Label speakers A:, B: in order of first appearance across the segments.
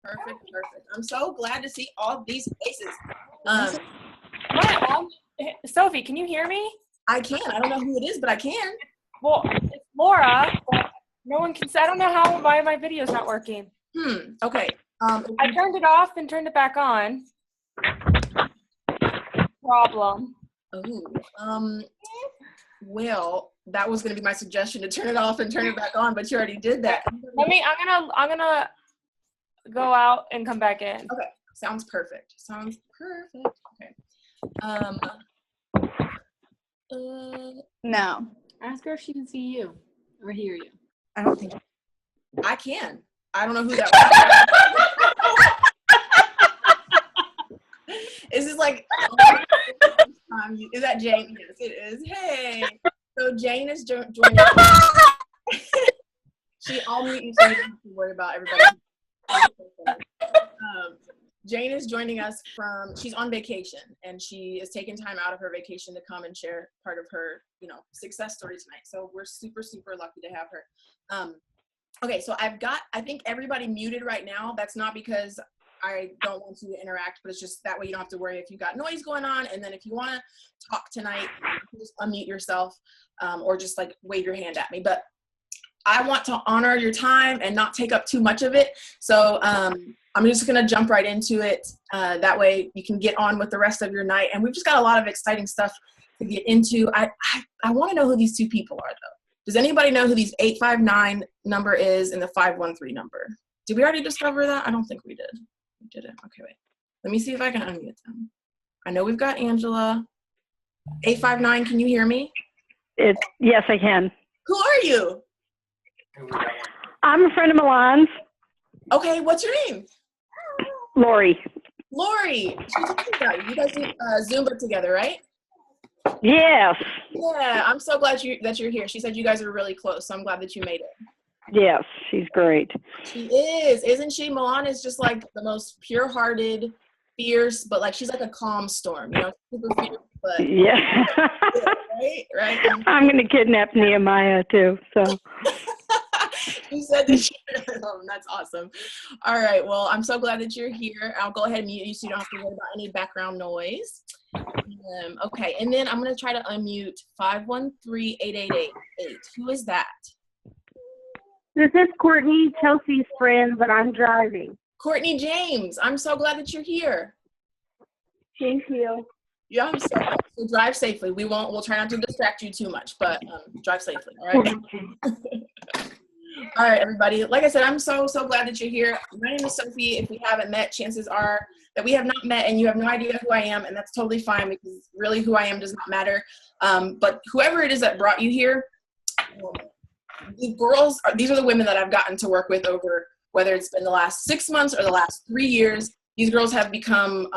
A: Perfect. I'm so glad to see all these faces. Um,
B: Sophie, can you hear me?
A: I can. I don't know who it is, but I can.
B: Well, it's Laura, but no one can say. I don't know why my video's not working.
A: Okay.
B: I turned it off and turned it back on. Problem.
A: Well, that was going to be my suggestion, to turn it off and turn it back on, but you already did that.
B: I'm gonna go out and come back in.
A: Okay. Sounds perfect. Okay.
C: No. Ask her if she can see you or hear you.
A: I don't think I can. I don't know who that was. Is this like, is that Jane? Yes, it is. Hey. So Jane is joining us. I'll mute you so you don't have to worry about everybody. Jane is joining us she's on vacation, and she is taking time out of her vacation to come and share part of her, success story tonight. So we're super, super lucky to have her. Okay, so I think everybody muted right now. That's not because I don't want you to interact, but it's just that way you don't have to worry if you got noise going on. And then if you want to talk tonight, you can just unmute yourself, or just like wave your hand at me. But I want to honor your time and not take up too much of it. So I'm just going to jump right into it. That way you can get on with the rest of your night. And we've just got a lot of exciting stuff to get into. I want to know who these two people are, though. Does anybody know who these 859 number is and the 513 number? Did we already discover that? I don't think we did. We didn't. Okay, wait. Let me see if I can unmute them. I know we've got Angela. 859, can you hear me?
D: Yes, I can.
A: Who are you?
D: I'm a friend of Milan's.
A: Okay, what's your name?
D: Lori.
A: Lori. She's talking about you. You guys do Zumba together, right?
D: Yes.
A: Yeah, I'm so glad that you're here. She said you guys are really close, so I'm glad that you made it.
D: Yes, she's great.
A: She is, isn't she? Milan is just like the most pure-hearted, fierce, but like she's like a calm storm, super fierce, but
D: yeah.
A: right.
D: I'm gonna kidnap Nehemiah too. So.
A: You said that that's awesome. All right, well, I'm so glad that you're here. I'll go ahead and mute you so you don't have to worry about any background noise. Okay, and then I'm going to try to unmute 513-8888. Who is that?
E: This is Courtney, Chelsea's friend, but I'm driving.
A: Courtney James, I'm so glad that you're here.
E: Thank you.
A: Yeah, I'm so glad. So drive safely. We'll try not to distract you too much, but drive safely, all right? All right, everybody. Like I said, I'm so glad that you're here. My name is Sophie. If we haven't met, chances are that we have not met and you have no idea who I am, and that's totally fine because really who I am does not matter. But whoever it is that brought you here, these are the women that I've gotten to work with over, whether it's been the last 6 months or the last 3 years. These girls have become,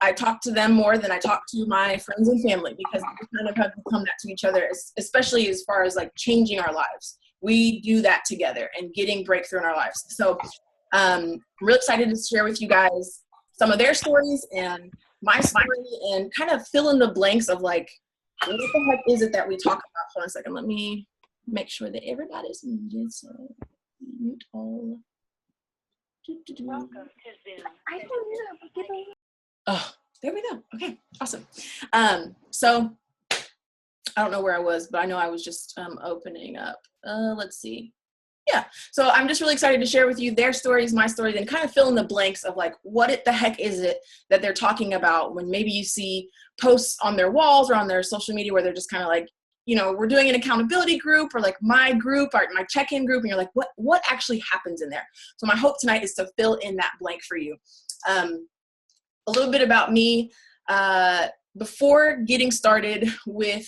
A: I talk to them more than I talk to my friends and family because we kind of have become that to each other, especially as far as like changing our lives. We do that together and getting breakthrough in our lives. So I'm really excited to share with you guys some of their stories and my story and kind of fill in the blanks of like, what the heck is it that we talk about? Hold on a second. Let me make sure that everybody's muted. So mute all.
D: Welcome to Zoom.
A: Oh, there we go. Okay, awesome. So I don't know where I was, but I know I was just opening up. Let's see. Yeah, so I'm just really excited to share with you their stories, my stories, and kind of fill in the blanks of like, the heck is it that they're talking about when maybe you see posts on their walls or on their social media where they're just kind of like, we're doing an accountability group or like my group or my check-in group, and you're like, what actually happens in there? So my hope tonight is to fill in that blank for you. A little bit about me. Before getting started with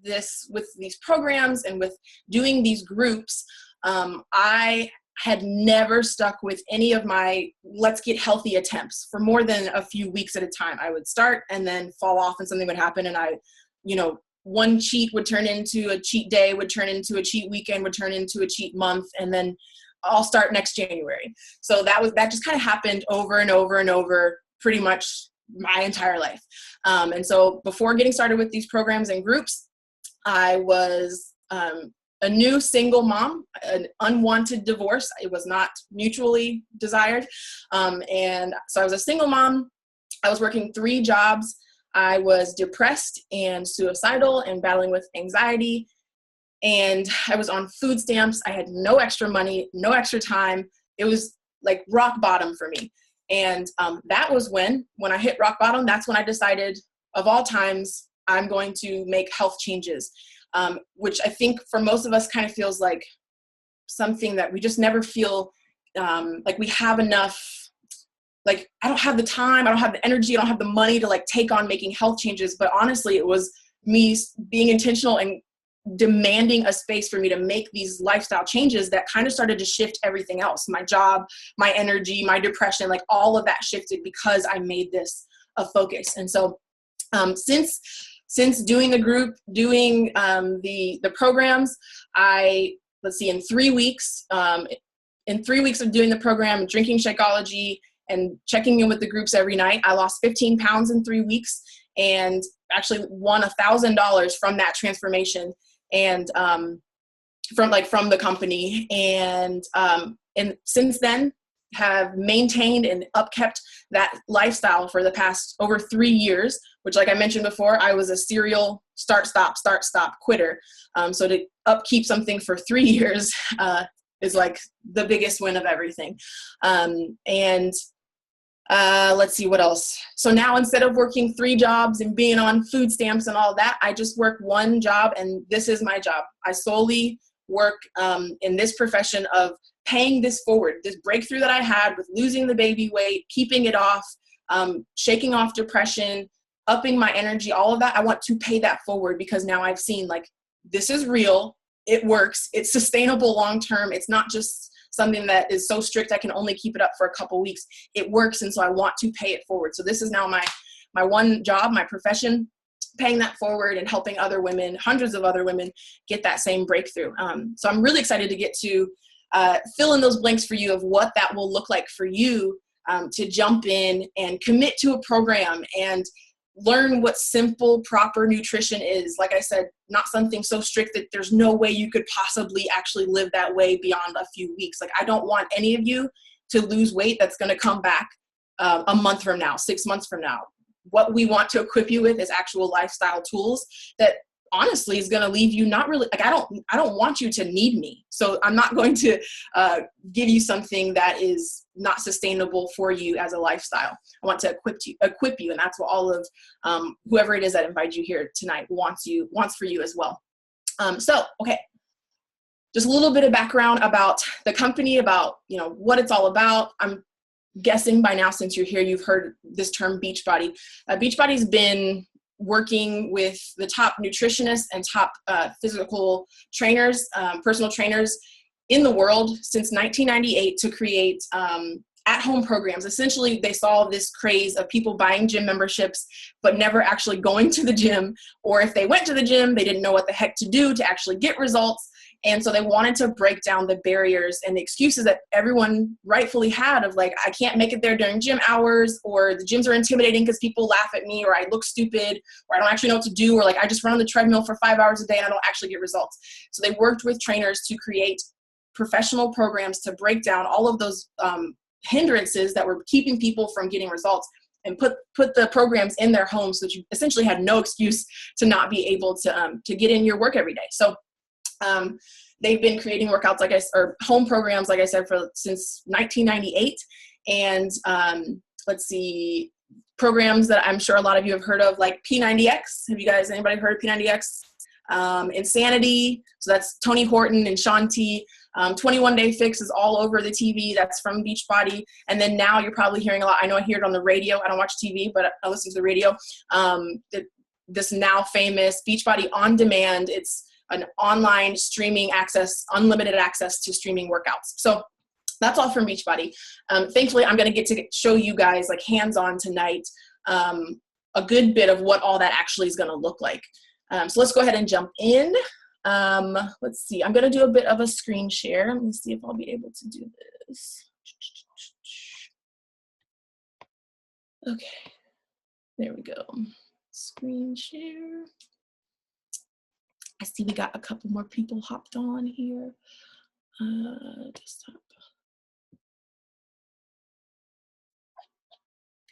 A: these programs and with doing these groups, I had never stuck with any of my let's get healthy attempts for more than a few weeks at a time. I would start and then fall off and something would happen, and one cheat would turn into a cheat day, would turn into a cheat weekend, would turn into a cheat month, and then I'll start next January. So that just kind of happened over and over and over pretty much my entire life. And so before getting started with these programs and groups, I was a new single mom, an unwanted divorce. It was not mutually desired. And so I was a single mom. I was working 3 jobs. I was depressed and suicidal and battling with anxiety. And I was on food stamps. I had no extra money, no extra time. It was like rock bottom for me. And that was when I hit rock bottom, that's when I decided, of all times, I'm going to make health changes, which I think for most of us kind of feels like something that we just never feel like we have enough. Like, I don't have the time, I don't have the energy, I don't have the money to like take on making health changes. But honestly, it was me being intentional and demanding a space for me to make these lifestyle changes that kind of started to shift everything else. My job, my energy, my depression, like all of that shifted because I made this a focus. And so since doing the group, doing the programs, in 3 weeks, in 3 weeks of doing the program, drinking Shakeology and checking in with the groups every night, I lost 15 pounds in 3 weeks and actually won $1,000 from that transformation and from the company. And since then have maintained and upkept that lifestyle for the past over 3 years, which, like I mentioned before, I was a serial start, stop quitter. So to upkeep something for 3 years is like the biggest win of everything. Let's see what else. So now instead of working 3 jobs and being on food stamps and all that, I just work 1 job, and this is my job. I solely work in this profession of paying this forward, this breakthrough that I had with losing the baby weight, keeping it off, shaking off depression, upping my energy, all of that. I want to pay that forward because now I've seen like, this is real. It works. It's sustainable long-term. It's not just something that is so strict I can only keep it up for a couple weeks. It works. And so I want to pay it forward. So this is now my one job, my profession, paying that forward and helping other women, hundreds of other women, get that same breakthrough. So I'm really excited to get to fill in those blanks for you of what that will look like for you to jump in and commit to a program and learn what simple, proper nutrition is. Like I said, not something so strict that there's no way you could possibly actually live that way beyond a few weeks. Like, I don't want any of you to lose weight that's going to come back a month from now, 6 months from now. What we want to equip you with is actual lifestyle tools that honestly is going to leave you not really, like, I don't want you to need me. So I'm not going to give you something that is not sustainable for you as a lifestyle. I want to equip you. And that's what all of whoever it is that invited you here tonight wants for you as well. Okay. Just a little bit of background about the company, about, what it's all about. I'm guessing by now, since you're here, you've heard this term Beachbody. Beachbody's been working with the top nutritionists and top physical trainers, personal trainers in the world since 1998 to create at-home programs. Essentially, they saw this craze of people buying gym memberships, but never actually going to the gym. Or if they went to the gym, they didn't know what the heck to do to actually get results. And so they wanted to break down the barriers and the excuses that everyone rightfully had of like, I can't make it there during gym hours, or the gyms are intimidating because people laugh at me, or I look stupid, or I don't actually know what to do, or like I just run on the treadmill for 5 hours a day and I don't actually get results. So they worked with trainers to create professional programs to break down all of those hindrances that were keeping people from getting results, and put the programs in their homes so that you essentially had no excuse to not be able to get in your work every day. So they've been creating workouts, or home programs, like I said, since 1998. And let's see, programs that I'm sure a lot of you have heard of, like P90X. Anybody heard of P90X? Insanity. So that's Tony Horton and Shaun T. 21 Day Fix is all over the TV. That's from Beachbody. And then now you're probably hearing a lot. I know I hear it on the radio. I don't watch TV, but I listen to the radio. This now famous Beachbody On Demand. It's an online streaming access, unlimited access to streaming workouts. So that's all from Beachbody. Thankfully, I'm going to get to show you guys like hands-on tonight a good bit of what all that actually is going to look like. So let's go ahead and jump in. Let's see. I'm going to do a bit of a screen share. Let me see if I'll be able to do this. Okay. There we go. Screen share. I see we got a couple more people hopped on here. Desktop.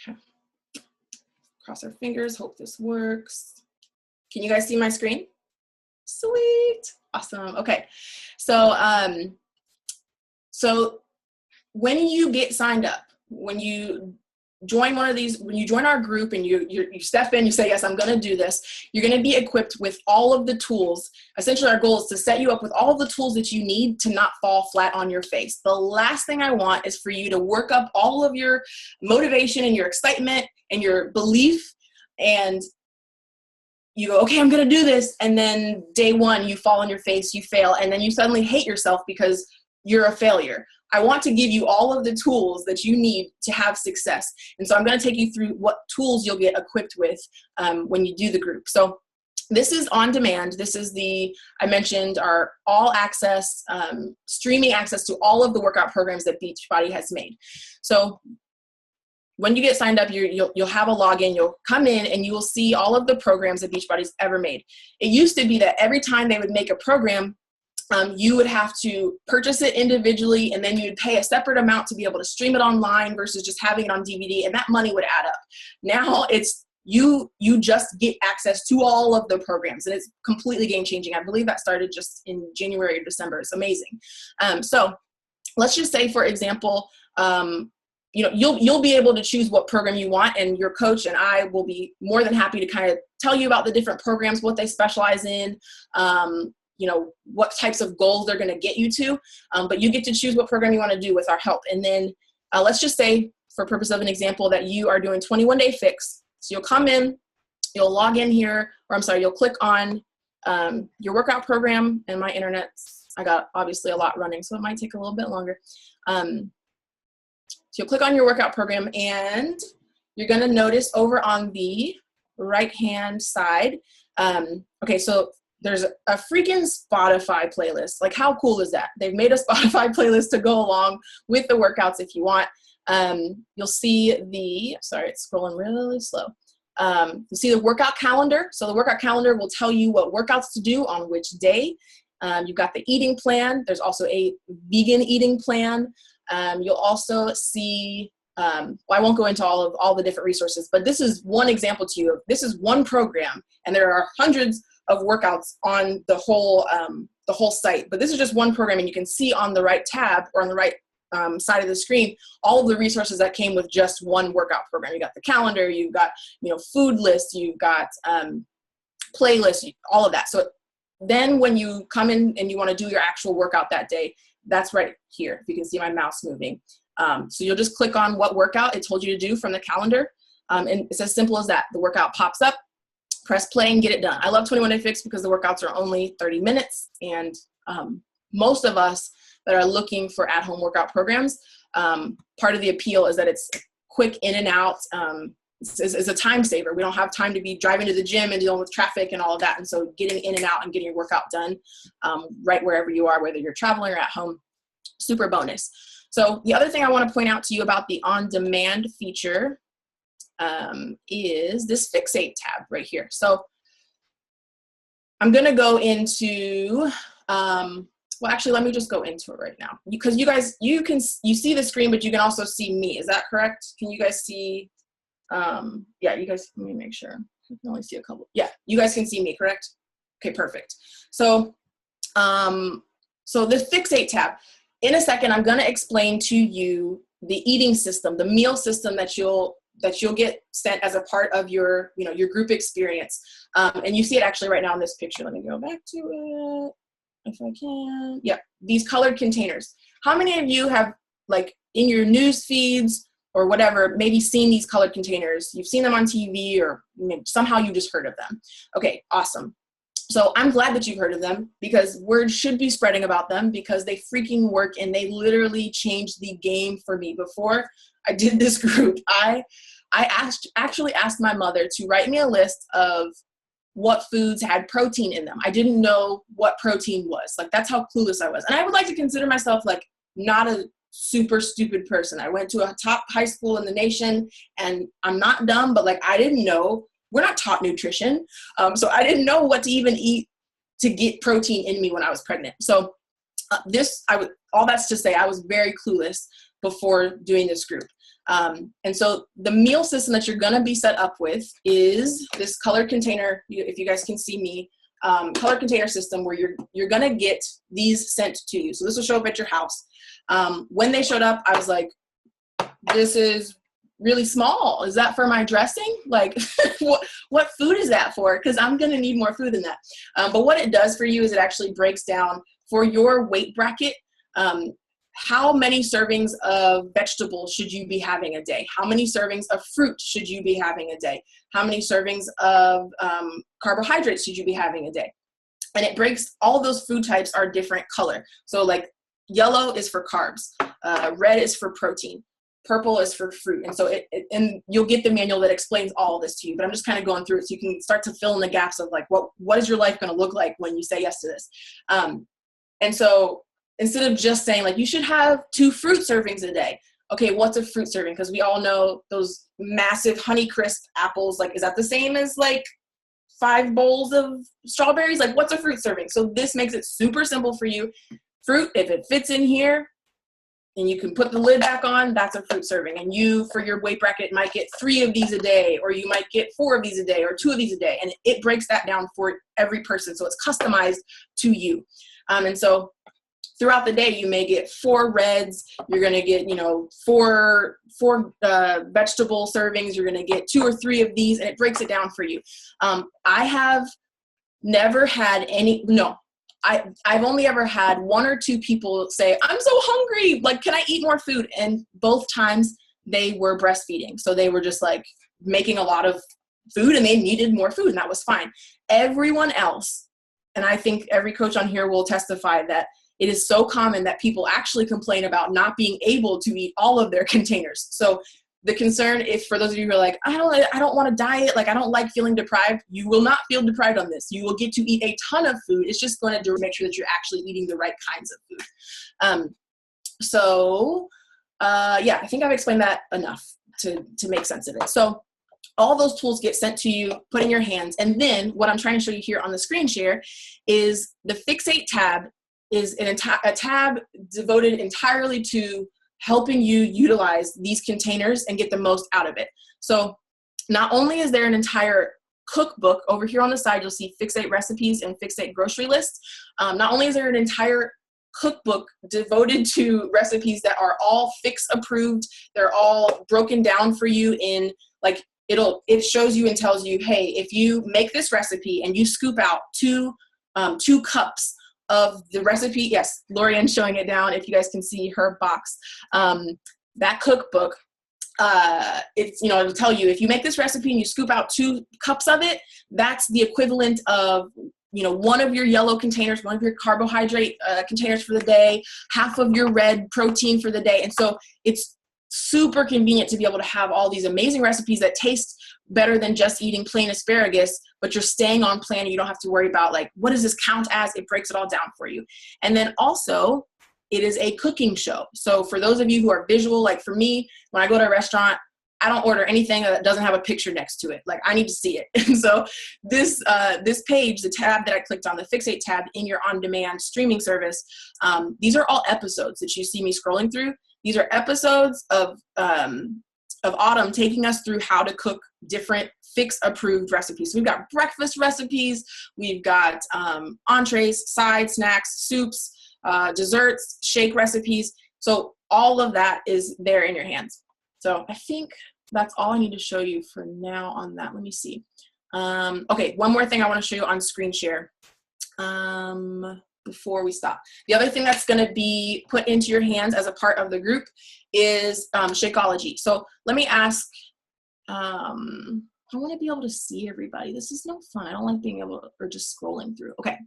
A: Okay. Cross our fingers, hope this works. Can you guys see my screen? Sweet, awesome. Okay, so so when you get signed up, when you join one of these, when you join our group and you step in, you say, yes, I'm gonna do this, you're gonna be equipped with all of the tools. Essentially, our goal is to set you up with all of the tools that you need to not fall flat on your face. The last thing I want is for you to work up all of your motivation and your excitement and your belief, and you go, okay, I'm gonna do this, and then day one, you fall on your face, you fail, and then you suddenly hate yourself because you're a failure. I want to give you all of the tools that you need to have success. And so I'm going to take you through what tools you'll get equipped with when you do the group. So this is on demand. This is I mentioned our all access, streaming access to all of the workout programs that Beachbody has made. So when you get signed up, you'll have a login, you'll come in and you will see all of the programs that Beachbody's ever made. It used to be that every time they would make a program, you would have to purchase it individually, and then you'd pay a separate amount to be able to stream it online versus just having it on DVD, and that money would add up. Now it's you just get access to all of the programs, and it's completely game-changing. I believe that started just in January or December. It's amazing. So let's just say, for example, you'll be able to choose what program you want, and your coach and I will be more than happy to kind of tell you about the different programs, what they specialize in, what types of goals they're going to get you to, but you get to choose what program you want to do with our help. And then let's just say, for purpose of an example, that you are doing 21-day fix. So you'll come in, you'll log in here, you'll click on your workout program, and my internet's, I got obviously a lot running, so it might take a little bit longer. So you'll click on your workout program, and you're going to notice over on the right-hand side, okay, so there's a freaking Spotify playlist. Like, how cool is that? They've made a Spotify playlist to go along with the workouts if you want. You'll see sorry, it's scrolling really slow. You'll see the workout calendar. So the workout calendar will tell you what workouts to do on which day. You've got the eating plan. There's also a vegan eating plan. You'll also see, I won't go into all the different resources, but this is one example to you. This is one program, and there are hundreds of workouts on the whole site. But this is just one program, and you can see on the right tab or on the right side of the screen all of the resources that came with just one workout program. You got the calendar, you've got food lists, you've got playlists, all of that. So then when you come in and you want to do your actual workout that day, that's right here. If you can see my mouse moving. So you'll just click on what workout it told you to do from the calendar. And it's as simple as that. The workout pops up, press play, and get it done. I love 21-Day Fix because the workouts are only 30 minutes. And most of us that are looking for at-home workout programs, part of the appeal is that it's quick in and out. It's a time saver. We don't have time to be driving to the gym and dealing with traffic and all of that. And so getting in and out and getting your workout done right wherever you are, whether you're traveling or at home, super bonus. So the other thing I want to point out to you about the on-demand feature is this Fixate tab right here. So I'm going to go into, well, actually, let me just go into it right now, because you guys, you see the screen, but you can also see me. Is that correct? Can you guys see? Yeah, you guys, let me make sure. I can only see a couple. Yeah, you guys can see me, correct? Okay, perfect. So, so the Fixate tab. In a second, I'm going to explain to you the eating system, the meal system that you'll get sent as a part of your, your group experience. And you see it actually right now in this picture. Let me go back to it if I can. Yeah, these colored containers. How many of you have, like, in your news feeds or whatever, maybe seen these colored containers? You've seen them on TV, or somehow you just heard of them. Okay, awesome. So I'm glad that you've heard of them, because word should be spreading about them, because they freaking work, and they literally changed the game for me. Before I did this group, I actually asked my mother to write me a list of what foods had protein in them. I didn't know what protein was. Like, that's how clueless I was. And I would like to consider myself like not a super stupid person. I went to a top high school in the nation, and I'm not dumb, but like, I didn't know. We're not taught nutrition. So I didn't know what to even eat to get protein in me when I was pregnant. So all that's to say, I was very clueless before doing this group. And so the meal system that you're going to be set up with is this colored container. If you guys can see me, color container system where you're going to get these sent to you. So this will show up at your house. When they showed up, I was like, this is really small. Is that for my dressing? Like what food is that for? Because I'm going to need more food than that. But what it does for you is it actually breaks down for your weight bracket, how many servings of vegetables should you be having a day? How many servings of fruit should you be having a day? How many servings of carbohydrates should you be having a day? And it breaks, all those food types are different color. So like yellow is for carbs, red is for protein, purple is for fruit. And so and you'll get the manual that explains all this to you, but I'm just kind of going through it so you can start to fill in the gaps of like, what is your life going to look like when you say yes to this? And so instead of just saying like, you should have 2 fruit servings a day. Okay, what's a fruit serving? Because we all know those massive Honeycrisp apples, like, is that the same as like 5 bowls of strawberries? Like, what's a fruit serving? So this makes it super simple for you. Fruit, if it fits in here and you can put the lid back on, that's a fruit serving. And you, for your weight bracket, might get 3 of these a day, or you might get 4 of these a day, or 2 of these a day. And it breaks that down for every person. So it's customized to you. And so throughout the day, you may get 4 reds. You're going to get, 4 vegetable servings. You're going to get 2 or 3 of these, and it breaks it down for you. I have never had I've only ever had 1 or 2 people say, I'm so hungry. Like, can I eat more food? And both times they were breastfeeding. So they were just like making a lot of food and they needed more food, and that was fine. Everyone else, and I think every coach on here will testify that it is so common that people actually complain about not being able to eat all of their containers. So the concern, if for those of you who are like, I don't want to diet, like I don't like feeling deprived, you will not feel deprived on this. You will get to eat a ton of food. It's just going to make sure that you're actually eating the right kinds of food. I think I've explained that enough to make sense of it. So all those tools get sent to you, put in your hands. And then what I'm trying to show you here on the screen share is the Fixate tab is a tab devoted entirely to helping you utilize these containers and get the most out of it. So not only is there an entire cookbook over here on the side, you'll see Fixate recipes and Fixate grocery lists. Not only is there an entire cookbook devoted to recipes that are all Fix approved, they're all broken down for you in like, it shows you and tells you, hey, if you make this recipe and you scoop out 2 cups of the recipe, yes, Lorianne's showing it down if you guys can see her box. That cookbook, it'll tell you if you make this recipe and you scoop out 2 cups of it, that's the equivalent of 1 of your yellow containers, 1 of your carbohydrate containers for the day, half of your red protein for the day. And so it's super convenient to be able to have all these amazing recipes that taste better than just eating plain asparagus, but you're staying on plan and you don't have to worry about like, what does this count as? It breaks it all down for you. And then also it is a cooking show. So for those of you who are visual, like for me, when I go to a restaurant, I don't order anything that doesn't have a picture next to it. Like I need to see it. And so this page, the tab that I clicked on, the Fixate tab in your on-demand streaming service, these are all episodes that you see me scrolling through. These are episodes of Autumn taking us through how to cook different Fix approved recipes. So we've got breakfast recipes, we've got entrees, side snacks, soups, desserts, shake recipes. So all of that is there in your hands. So I think that's all I need to show you for now on that. Let me see. Okay, one more thing I want to show you on screen share before we stop. The other thing that's going to be put into your hands as a part of the group is Shakeology. So let me ask, I want to be able to see everybody. This is no fun. I don't like being able to, or just scrolling through. Okay.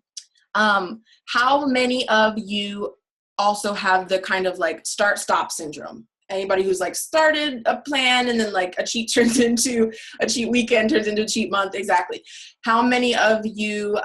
A: How many of you also have the kind of like start-stop syndrome? Anybody who's like started a plan and then like a cheat weekend turns into a cheat month? Exactly. How many of you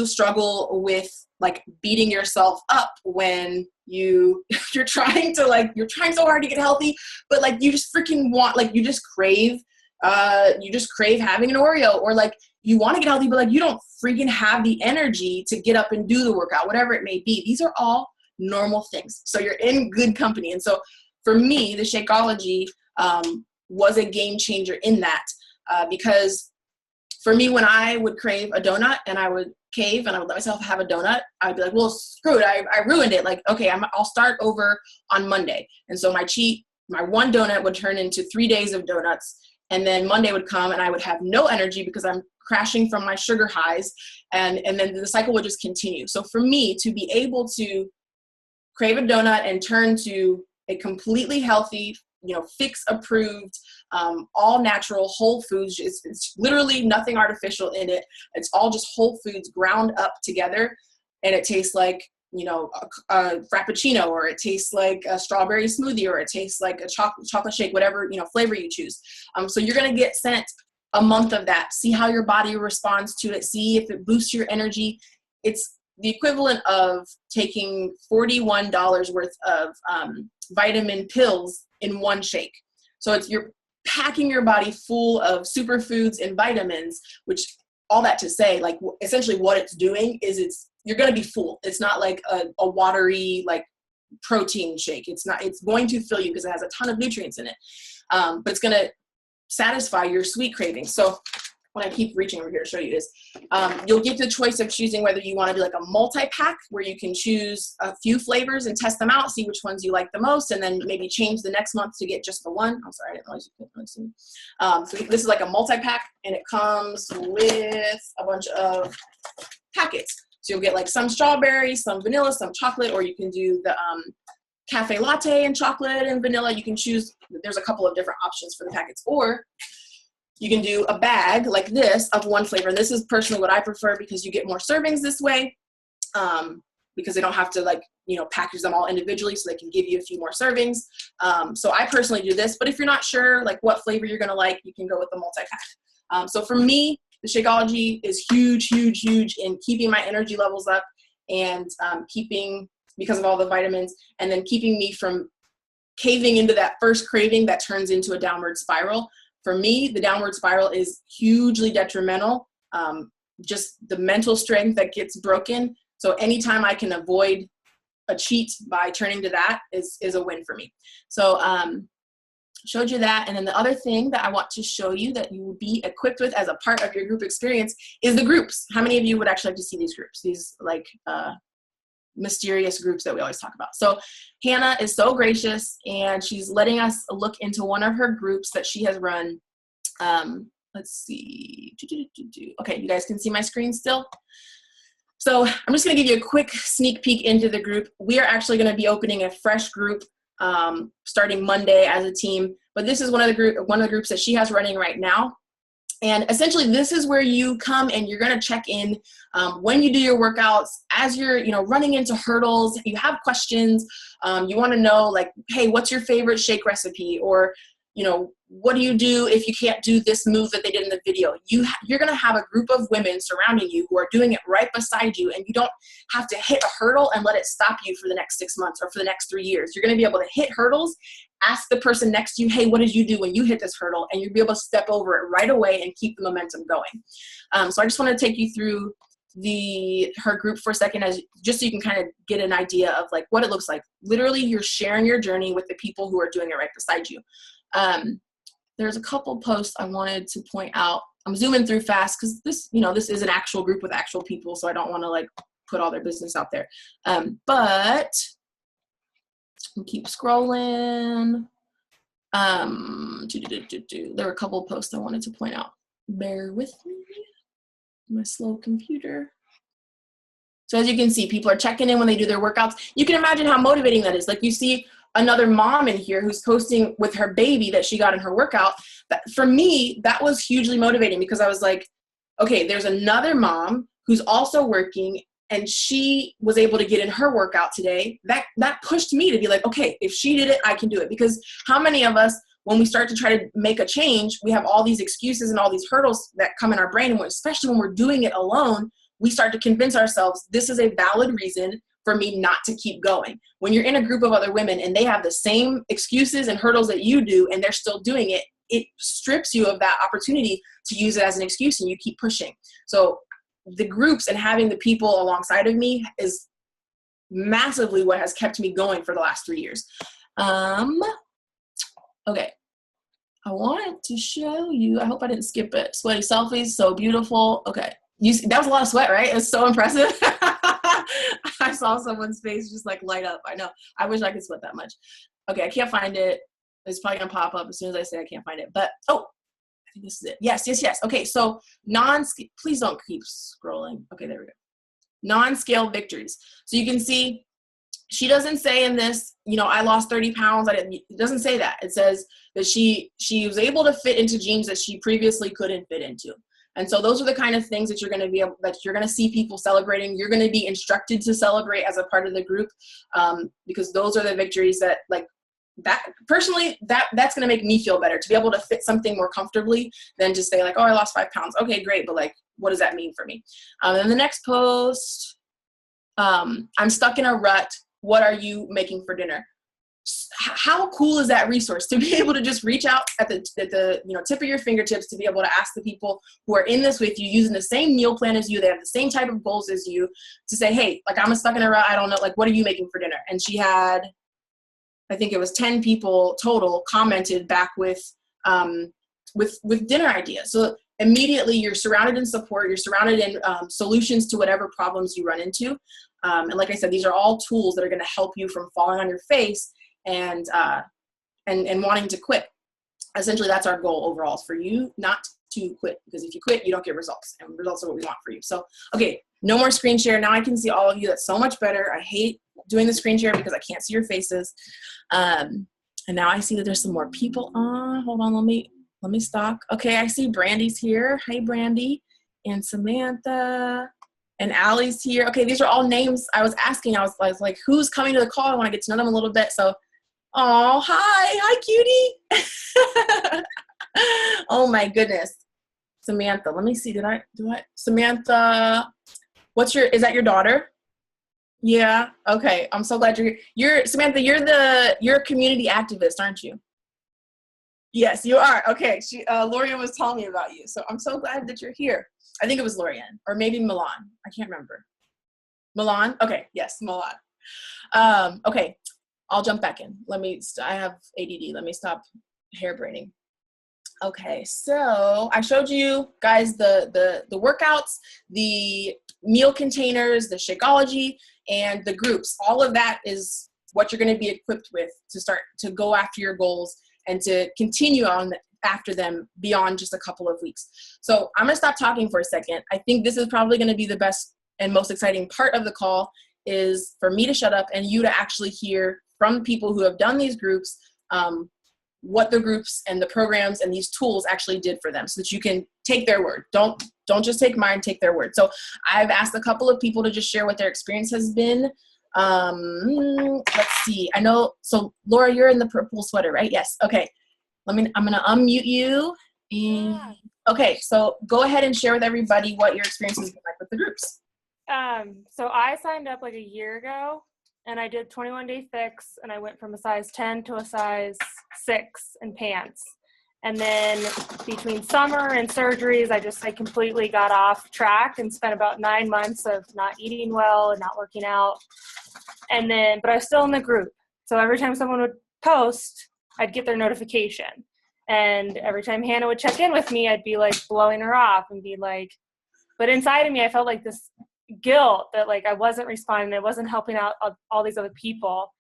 A: struggle with like beating yourself up when you're trying so hard to get healthy, but like you just freaking want, like you just crave you just crave having an Oreo, or like you want to get healthy, but like you don't freaking have the energy to get up and do the workout, whatever it may be. These are all normal things. So you're in good company. And so for me, the Shakeology was a game changer in that, because for me, when I would crave a donut and I would cave and I would let myself have a donut, I'd be like, well, screw it. I ruined it. Like, okay, I'll start over on Monday. And so my one donut would turn into 3 days of donuts. And then Monday would come and I would have no energy because I'm crashing from my sugar highs. And then the cycle would just continue. So for me to be able to crave a donut and turn to a completely healthy, Fix approved, all natural whole foods. It's literally nothing artificial in it. It's all just whole foods ground up together. And it tastes like, a Frappuccino, or it tastes like a strawberry smoothie, or it tastes like a chocolate shake, whatever, flavor you choose. So you're going to get sent a month of that. See how your body responds to it. See if it boosts your energy. It's the equivalent of taking $41 worth of vitamin pills in one shake. So you're packing your body full of superfoods and vitamins, which all that to say, like essentially what it's doing is you're going to be full. It's not like a watery, like protein shake. It's going to fill you because it has a ton of nutrients in it. But it's going to satisfy your sweet cravings. So what I keep reaching over here to show you is you'll get the choice of choosing whether you want to do like a multi-pack where you can choose a few flavors and test them out, see which ones you like the most, and then maybe change the next month to get just the one. I'm sorry, I didn't realize you couldn't really see me. So this is like a multi-pack, and it comes with a bunch of packets. So you'll get like some strawberry, some vanilla, some chocolate, or you can do the cafe latte and chocolate and vanilla. You can choose. There's a couple of different options for the packets, or you can do a bag like this of one flavor. And this is personally what I prefer because you get more servings this way, because they don't have to package them all individually, so they can give you a few more servings. So I personally do this, but if you're not sure like what flavor you're gonna like, you can go with the multi-pack. So for me, the Shakeology is huge, huge, huge in keeping my energy levels up and because of all the vitamins, and then keeping me from caving into that first craving that turns into a downward spiral. For me, the downward spiral is hugely detrimental. Just the mental strength that gets broken. So anytime I can avoid a cheat by turning to that is a win for me. So showed you that. And then the other thing that I want to show you that you will be equipped with as a part of your group experience is the groups. How many of you would actually like to see these groups? These mysterious groups that we always talk about. So Hannah is so gracious, and she's letting us look into one of her groups that she has run. Let's see. Okay, you guys can see my screen still? So I'm just going to give you a quick sneak peek into the group. We are actually going to be opening a fresh group starting Monday as a team, but this is one of the groups that she has running right now. And essentially, this is where you come and you're going to check in when you do your workouts, as you're, running into hurdles, you have questions, you want to know like, hey, what's your favorite shake recipe? Or, what do you do if you can't do this move that they did in the video? You're going to have a group of women surrounding you who are doing it right beside you, and you don't have to hit a hurdle and let it stop you for the next 6 months or for the next 3 years. You're going to be able to hit hurdles, ask the person next to you, hey, what did you do when you hit this hurdle? And you'll be able to step over it right away and keep the momentum going. So I just want to take you through her group for a second, just so you can kind of get an idea of like what it looks like. Literally, you're sharing your journey with the people who are doing it right beside you. There's a couple posts I wanted to point out. I'm zooming through fast because this is an actual group with actual people, so I don't want to like put all their business out there. But we'll keep scrolling. There were a couple posts I wanted to point out. Bear with me. My slow computer. So as you can see, people are checking in when they do their workouts. You can imagine how motivating that is. Like you see another mom in here who's posting with her baby that she got in her workout. For me, that was hugely motivating because I was like, okay, there's another mom who's also working and she was able to get in her workout today. That pushed me to be like, okay, if she did it, I can do it. Because how many of us, when we start to try to make a change, we have all these excuses and all these hurdles that come in our brain. And especially when we're doing it alone, we start to convince ourselves this is a valid reason for me not to keep going. When you're in a group of other women and they have the same excuses and hurdles that you do and they're still doing it, it strips you of that opportunity to use it as an excuse, and you keep pushing. So the groups and having the people alongside of me is massively what has kept me going for the last 3 years. Okay. I wanted to show you, I hope I didn't skip it. Sweaty selfies, so beautiful. Okay. That was a lot of sweat, right? It was so impressive. I saw someone's face just like light up. I know. I wish I could sweat that much. Okay, I can't find it. It's probably gonna pop up as soon as I say I can't find it. But, oh, I think this is it. Yes. Okay, so please don't keep scrolling. Okay, there we go. Non-scale victories. So you can see, she doesn't say in this, I lost 30 pounds. It doesn't say that. It says that she was able to fit into jeans that she previously couldn't fit into. And so those are the kind of things that you're going to see people celebrating. You're going to be instructed to celebrate as a part of the group, because those are the victories that, like, that personally, that's going to make me feel better to be able to fit something more comfortably than just say like, oh, I lost 5 pounds. Okay, great. But like, what does that mean for me? And the next post, I'm stuck in a rut. What are you making for dinner? How cool is that resource to be able to just reach out at the tip of your fingertips to be able to ask the people who are in this with you, using the same meal plan as you, they have the same type of goals as you, to say, hey, like, I'm stuck in a rut. I don't know, like, what are you making for dinner? And she had, I think it was 10 people total commented back with dinner ideas. So immediately you're surrounded in support, you're surrounded in solutions to whatever problems you run into. And like I said, these are all tools that are going to help you from falling on your face and wanting to quit. Essentially, that's our goal overall, is for you not to quit, because if you quit, you don't get results, and results are what we want for you. So, okay, no more screen share. Now I can see all of you. That's so much better. I hate doing the screen share because I can't see your faces. And now I see that there's some more people on. Hold on, let me stalk. Okay, I see Brandy's here. Hi, Brandy. And Samantha. And Allie's here. Okay, these are all names I was asking. I was like, who's coming to the call? I want to get to know them a little bit. So, oh, hi, cutie. Oh my goodness. Samantha, let me see. Samantha, is that your daughter? Yeah. Okay. I'm so glad you're Samantha, you're a community activist, aren't you? Yes, you are. Okay. Lorian was telling me about you. So I'm so glad that you're here. I think it was Lorian, or maybe Milan. I can't remember. Milan? Okay. Yes, Milan. Okay. I'll jump back in. I have ADD. Let me stop hairbraining. Okay, so I showed you guys the workouts, the meal containers, the Shakeology, and the groups. All of that is what you're going to be equipped with to start to go after your goals and to continue on after them beyond just a couple of weeks. So I'm going to stop talking for a second. I think this is probably going to be the best and most exciting part of the call, is for me to shut up and you to actually hear from people who have done these groups, what the groups and the programs and these tools actually did for them, so that you can take their word. Don't just take mine, take their word. So I've asked a couple of people to just share what their experience has been. Let's see. I know, so Laura, you're in the purple sweater, right? Yes. Okay. I'm going to unmute you. And, okay. So go ahead and share with everybody what your experience has been like with the groups.
B: So I signed up like a year ago, and I did 21-day fix, and I went from a size 10 to a size 6 in pants. And then between summer and surgeries, I completely got off track and spent about 9 months of not eating well and not working out. But I was still in the group. So every time someone would post, I'd get their notification. And every time Hannah would check in with me, I'd be like blowing her off and be like, but inside of me, I felt like this guilt that like I wasn't responding, I wasn't helping out all these other people.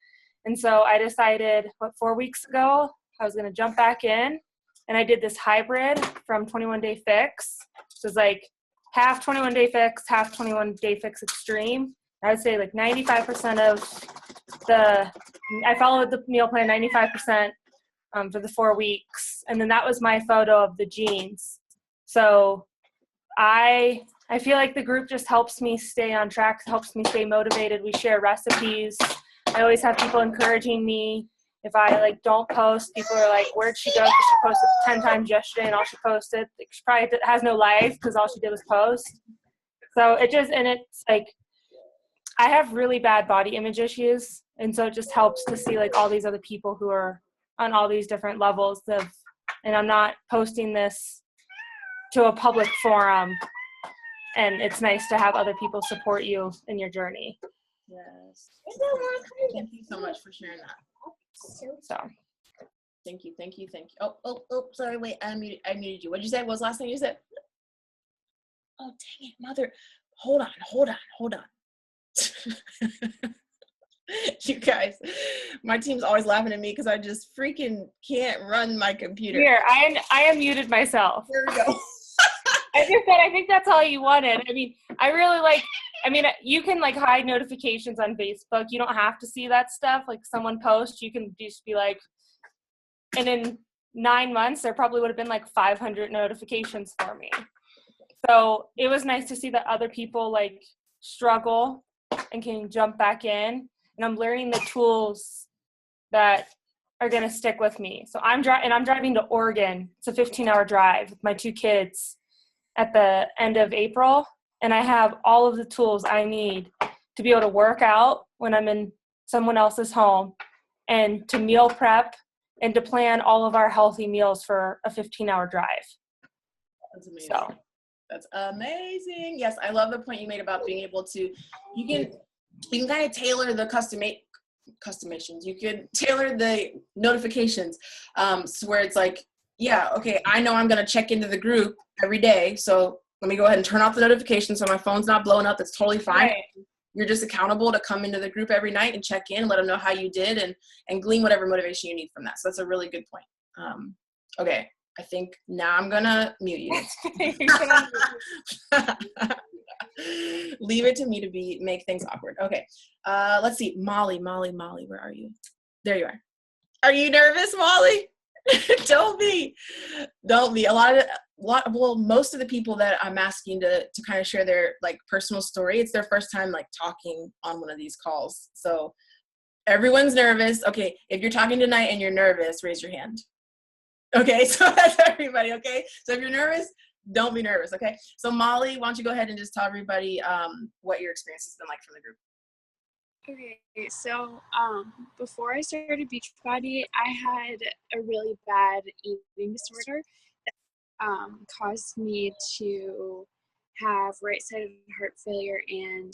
B: And so I decided 4 weeks ago I was going to jump back in, and I did this hybrid from 21-day fix. So it's like half 21-day fix, half 21-day fix extreme. I would say like 95% of I followed the meal plan 95% for the 4 weeks, and then that was my photo of the jeans. So I feel like the group just helps me stay on track, helps me stay motivated. We share recipes. I always have people encouraging me. If I like don't post, people are like, where'd she go? Because she posted 10 times yesterday and all she posted. Like, she probably has no life because all she did was post. So it's like, I have really bad body image issues. And so it just helps to see like all these other people who are on all these different levels of and I'm not posting this to a public forum, and it's nice to have other people support you in your journey.
A: Yes. Thank you so much for sharing that.
B: So
A: Thank you. Oh, sorry, wait, I muted you. What did you say? What was the last thing you said? Oh, dang it, mother. Hold on. You guys, my team's always laughing at me because I just freaking can't run my computer.
B: here, I unmuted myself.
A: There we go.
B: I just said I think that's all you wanted. I mean, you can like hide notifications on Facebook. You don't have to see that stuff. Like someone posts, you can just be like, and in 9 months, there probably would have been like 500 notifications for me. So it was nice to see that other people like struggle and can jump back in. And I'm learning the tools that are going to stick with me. So I'm driving to Oregon. It's a 15-hour drive with my 2 kids at the end of April. And I have all of the tools I need to be able to work out when I'm in someone else's home, and to meal prep, and to plan all of our healthy meals for a 15-hour drive.
A: That's amazing.
B: So
A: That's amazing. Yes, I love the point you made about being able to, you can kind of tailor the customations. You could tailor the notifications, so where it's like, yeah, okay, I know I'm going to check into the group every day, so let me go ahead and turn off the notifications so my phone's not blowing up. That's totally fine.
B: right.
A: You're just accountable to come into the group every night and check in and let them know how you did, and glean whatever motivation you need from that. So that's a really good point. Okay, I think now I'm gonna mute you. Leave it to me to make things awkward. Okay, let's see. Molly, where are you? There you are. Are you nervous, Molly? Don't be. Most of the people that I'm asking to kind of share their like personal story, it's their first time like talking on one of these calls. So everyone's nervous. Okay, if you're talking tonight and you're nervous, raise your hand. Okay, so that's everybody. Okay, so if you're nervous, don't be nervous. Okay, so Molly, why don't you go ahead and just tell everybody what your experience has been like from the group.
F: Okay, so before I started Beachbody, I had a really bad eating disorder that caused me to have right-sided heart failure and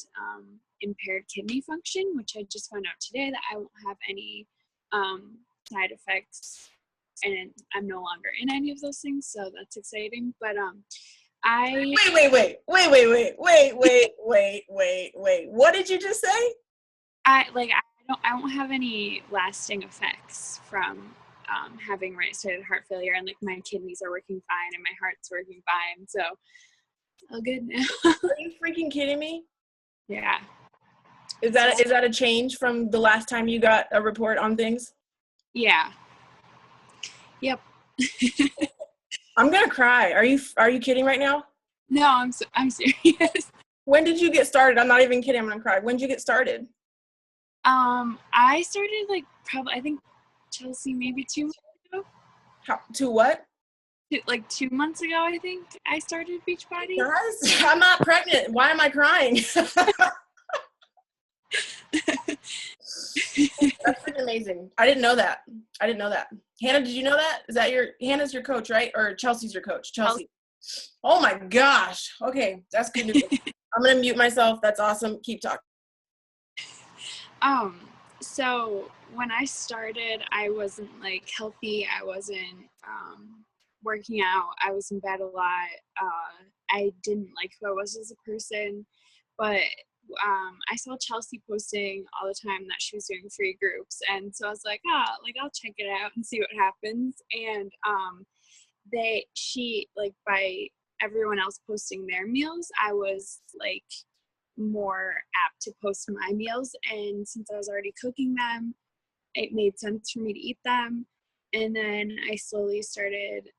F: impaired kidney function, which I just found out today that I won't have any side effects, and I'm no longer in any of those things, so that's exciting. But I
A: Wait. What did you just say?
F: I won't have any lasting effects from having right-sided heart failure, and like my kidneys are working fine and my heart's working fine, so all good now.
A: Are you freaking kidding me?
F: Yeah.
A: Is that a change from the last time you got a report on things?
F: Yeah. Yep.
A: I'm gonna cry. Are you kidding right now?
F: No, I'm serious.
A: When did you get started? I'm not even kidding. I'm gonna cry. When did you get started?
F: I started I think Chelsea maybe 2 months ago.
A: To what?
F: Like 2 months ago, I think I started Beachbody.
A: Guys, I'm not pregnant. Why am I crying? That's freaking amazing. I didn't know that. Hannah, did you know that? Hannah's your coach, right? Or Chelsea's your coach? Chelsea. Oh my gosh. Okay, that's good news. I'm gonna mute myself. That's awesome. Keep talking.
F: So when I started, I wasn't healthy. I wasn't working out. I was in bed a lot. I didn't like who I was as a person, but I saw Chelsea posting all the time that she was doing free groups, and so I was like, I'll check it out and see what happens. And by everyone else posting their meals, I was more apt to post my meals, and since I was already cooking them, it made sense for me to eat them. And then I slowly started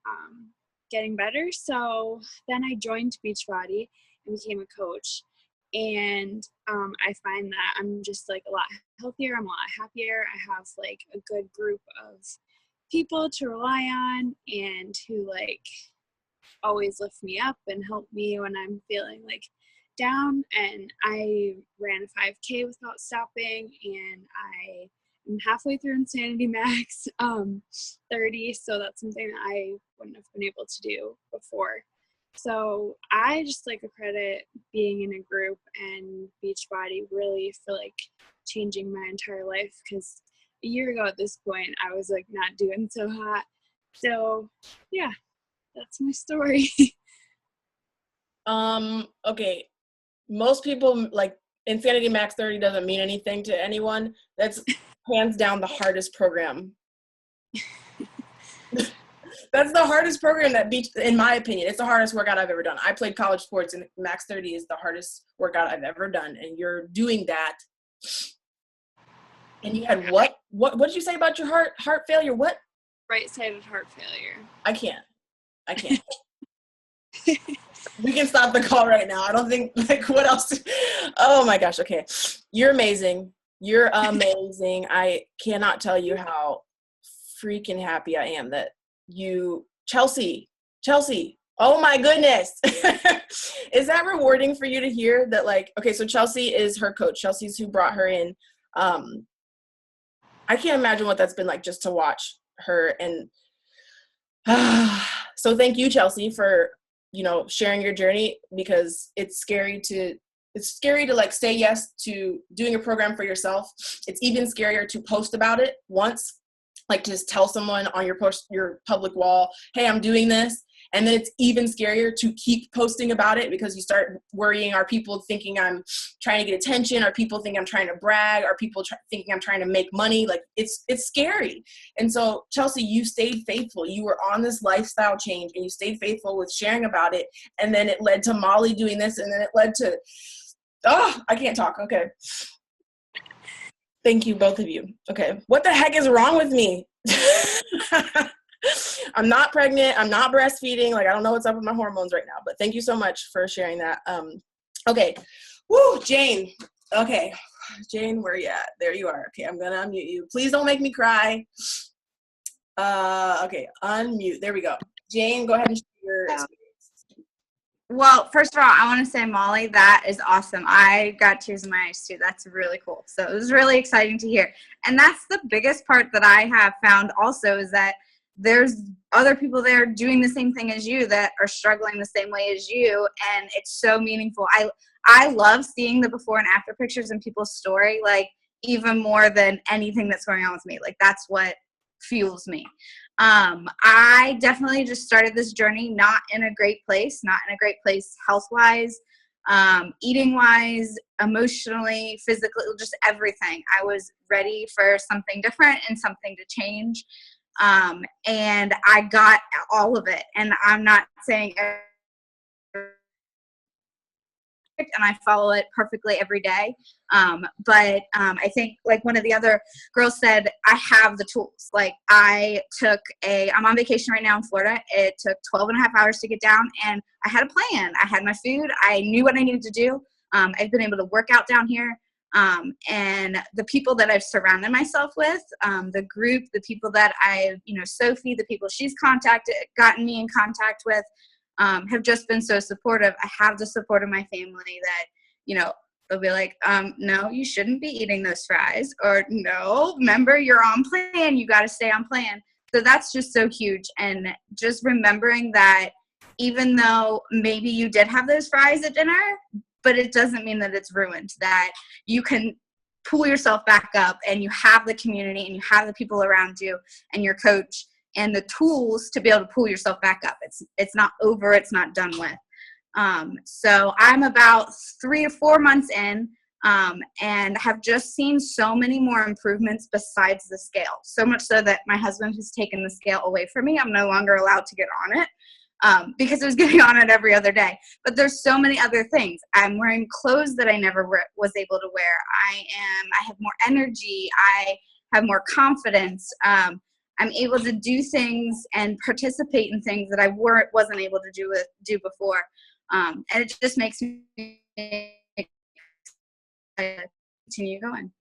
F: getting better, so then I joined Beachbody and became a coach. And I find that I'm just a lot healthier, I'm a lot happier. I have a good group of people to rely on and who always lift me up and help me when I'm feeling down. And I ran a 5K without stopping, and I I'm halfway through Insanity Max 30, so that's something that I wouldn't have been able to do before. So I just like accredit being in a group and Beachbody really for like changing my entire life, because a year ago at this point I was like not doing so hot. So yeah, that's my story.
A: Okay. Most people like Insanity Max 30 doesn't mean anything to anyone. That's hands down the hardest program. That's the hardest program in my opinion. It's the hardest workout I've ever done. I played college sports, and Max 30 is the hardest workout I've ever done. And you're doing that. And you had what did you say about your heart failure? What?
F: Right-sided heart failure.
A: I can't. We can stop the call right now. I don't think, like, what else? Oh my gosh. Okay. You're amazing. You're amazing. I cannot tell you how freaking happy I am that you, Chelsea, oh my goodness. Is that rewarding for you to hear that? Like, okay, so Chelsea is her coach. Chelsea's who brought her in. I can't imagine what that's been like just to watch her. And so thank you, Chelsea, for, sharing your journey, because it's scary to like say yes to doing a program for yourself. It's even scarier to post about it once, like just tell someone on your public wall, hey, I'm doing this. And then it's even scarier to keep posting about it, because you start worrying, are people thinking I'm trying to get attention? Are people thinking I'm trying to brag? Are people thinking I'm trying to make money? Like, it's scary. And so, Chelsea, you stayed faithful. You were on this lifestyle change, and you stayed faithful with sharing about it. And then it led to Molly doing this, and then it led to, I can't talk. Okay. Thank you, both of you. Okay. What the heck is wrong with me? I'm not pregnant. I'm not breastfeeding. Like, I don't know what's up with my hormones right now, but thank you so much for sharing that. Okay. Woo, Jane. Okay. Jane, where you at? There you are. Okay. I'm going to unmute you. Please don't make me cry. Okay. Unmute. There we go. Jane, go ahead and share your experience.
G: Well, first of all, I want to say, Molly, that is awesome. I got tears in my eyes too. That's really cool. So it was really exciting to hear. And that's the biggest part that I have found also, is that there's other people there doing the same thing as you that are struggling the same way as you, and it's so meaningful. I love seeing the before and after pictures in people's story, like, even more than anything that's going on with me. Like, that's what fuels me. I definitely just started this journey not in a great place health-wise, eating-wise, emotionally, physically, just everything. I was ready for something different and something to change. And I got all of it, and I'm not saying and I follow it perfectly every day. But I think, like one of the other girls said, I have the tools. Like, I'm on vacation right now in Florida. It took 12 and a half hours to get down, and I had a plan. I had my food. I knew what I needed to do. I've been able to work out down here. And the people that I've surrounded myself with, the group, the people that Sophie, the people she's gotten me in contact with, have just been so supportive. I have the support of my family that, they'll be like, no, you shouldn't be eating those fries, or no, remember, you're on plan. You got to stay on plan. So that's just so huge. And just remembering that even though maybe you did have those fries at dinner, but it doesn't mean that it's ruined, that you can pull yourself back up, and you have the community, and you have the people around you, and your coach, and the tools to be able to pull yourself back up. It's not over. It's not done with. So I'm about 3 to 4 months in, and have just seen so many more improvements besides the scale. So much so that my husband has taken the scale away from me. I'm no longer allowed to get on it. Because I was getting on it every other day. But there's so many other things. I'm wearing clothes that I never was able to wear. I have more energy. I have more confidence. I'm able to do things and participate in things that I wasn't able to do before. And it just makes me continue going.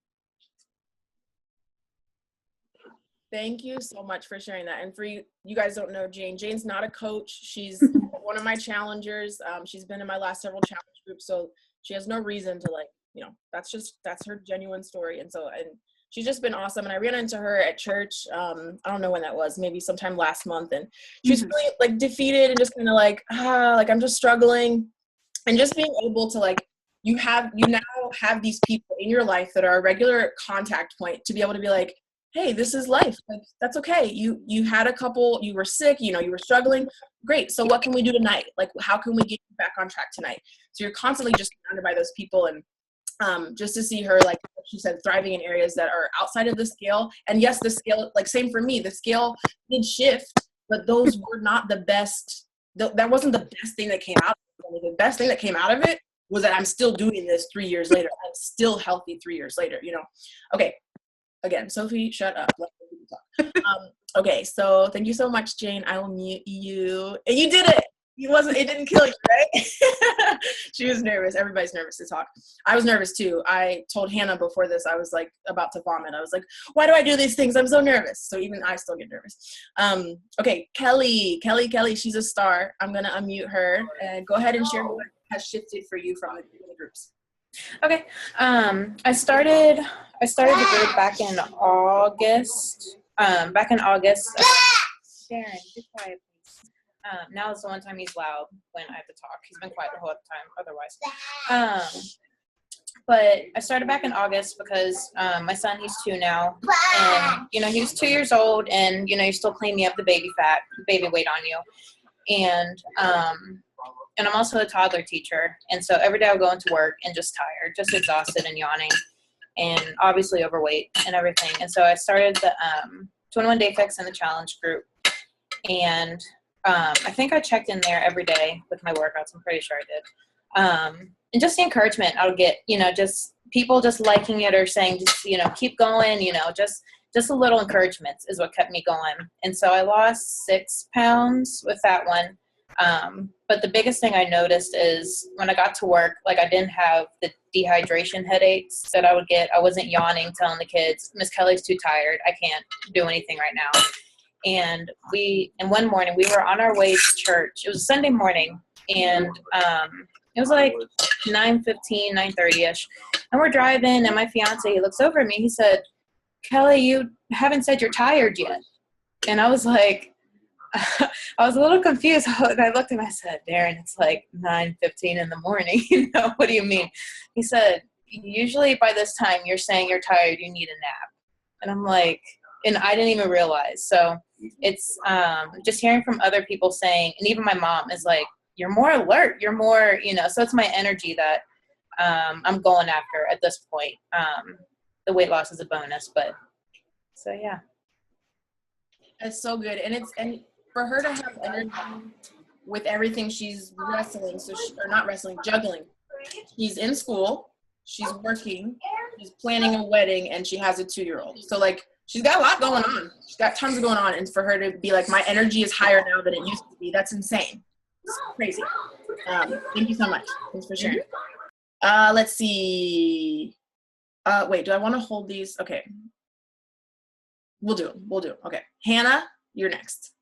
A: Thank you so much for sharing that. And for you guys don't know Jane. Jane's not a coach. She's one of my challengers. She's been in my last several challenge groups, so she has no reason to that's her genuine story. And she's just been awesome. And I ran into her at church. I don't know when that was, maybe sometime last month. And she was really like defeated and just kind of like, like I'm just struggling. And just being able to like, you now have these people in your life that are a regular contact point to be able to be like, hey, this is life. Like, that's okay. You had a couple, you were sick, you were struggling. Great. So what can we do tonight? Like, how can we get you back on track tonight? So you're constantly just surrounded by those people. And just to see her, like she said, thriving in areas that are outside of the scale. And yes, the scale, like same for me, the scale did shift, but those were not the best. That wasn't the best thing that came out of it. The best thing that came out of it was that I'm still doing this 3 years later. I'm still healthy 3 years later, Okay. Again, Sophie, shut up. Let people talk. Okay, so thank you so much, Jane. I will mute you. And you did it. It didn't kill you, right? She was nervous. Everybody's nervous to talk. I was nervous too. I told Hannah before this, I was like about to vomit. I was like, why do I do these things? I'm so nervous. So even I still get nervous. Okay, Kelly, she's a star. I'm gonna unmute her and go ahead and share what has shifted for you from the groups.
H: Okay. I started the group back in August. Darren, be quiet, please. Now is the one time he's loud when I have to talk. He's been quiet the whole time otherwise. But I started back in August because my son, he's 2 now. And, he was 2 years old and, you're still cleaning up the baby weight on you. And I'm also a toddler teacher. And so every day I would go into work and just tired, just exhausted and yawning and obviously overweight and everything. And so I started the 21 Day Fix and the challenge group. And I think I checked in there every day with my workouts. I'm pretty sure I did. And just the encouragement I would get, just people just liking it or saying, just, keep going, just a little encouragement is what kept me going. And so I lost 6 pounds with that one. But the biggest thing I noticed is when I got to work, like I didn't have the dehydration headaches that I would get. I wasn't yawning, telling the kids, Miss Kelly's too tired. I can't do anything right now. And one morning we were on our way to church. It was a Sunday morning and, it was like 9:15, 9:30ish. And we're driving and my fiance, he looks over at me. He said, Kelly, you haven't said you're tired yet. And I was like, I was a little confused. And I looked at him, I said, Darren, it's like 9:15 in the morning. What do you mean? He said, usually by this time you're saying you're tired, you need a nap. And I'm like, and I didn't even realize. So it's just hearing from other people saying, and even my mom is like, you're more alert, you're more, so it's my energy that I'm going after at this point. The weight loss is a bonus, but so yeah.
A: It's so good. And for her to have energy with everything she's wrestling, juggling. She's in school, she's working, she's planning a wedding, and she has a 2-year-old. So like she's got a lot going on. She's got tons going on. And for her to be like, my energy is higher now than it used to be, that's insane. It's crazy. Thank you so much. Thanks for sharing. Let's see. Wait, do I want to hold these? Okay. We'll do. Okay. Hannah, you're next.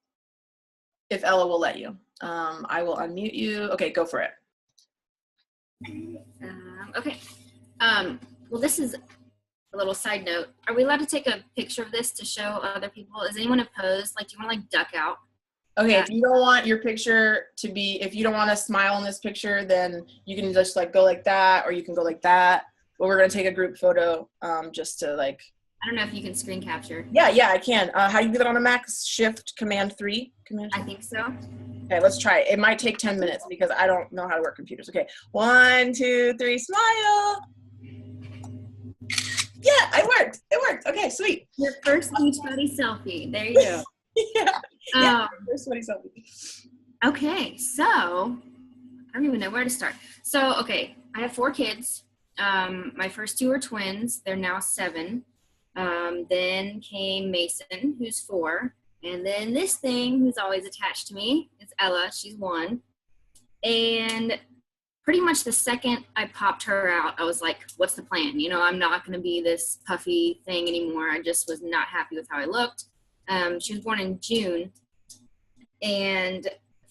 A: If Ella will let you. I will unmute you. Okay, go for it.
I: Okay. Well, this is a little side note. Are we allowed to take a picture of this to show other people? Is anyone opposed? Like, do you want to duck out?
A: Okay, if you don't want your picture to be, if you don't want to smile in this picture, then you can just like go like that, or you can go like that. But we're going to take a group photo just to like.
I: I don't know if you can screen capture.
A: Yeah, I can. How do you do that on a Mac? Shift, Command 3?
I: I think so.
A: Okay, let's try it. It might take 10 minutes because I don't know how to work computers. Okay, 1, 2, 3, smile. Yeah, it worked. Okay, sweet.
I: Your first Beachbody selfie. There you go.
A: yeah, first sweaty selfie.
I: Okay, so I don't even know where to start. So, okay, I have 4 kids. My first 2 are twins. They're now 7. Then came Mason, who's 4. And then this thing, who's always attached to me, is Ella. She's 1. And pretty much the second I popped her out, I was like, what's the plan? I'm not going to be this puffy thing anymore. I just was not happy with how I looked. She was born in June. And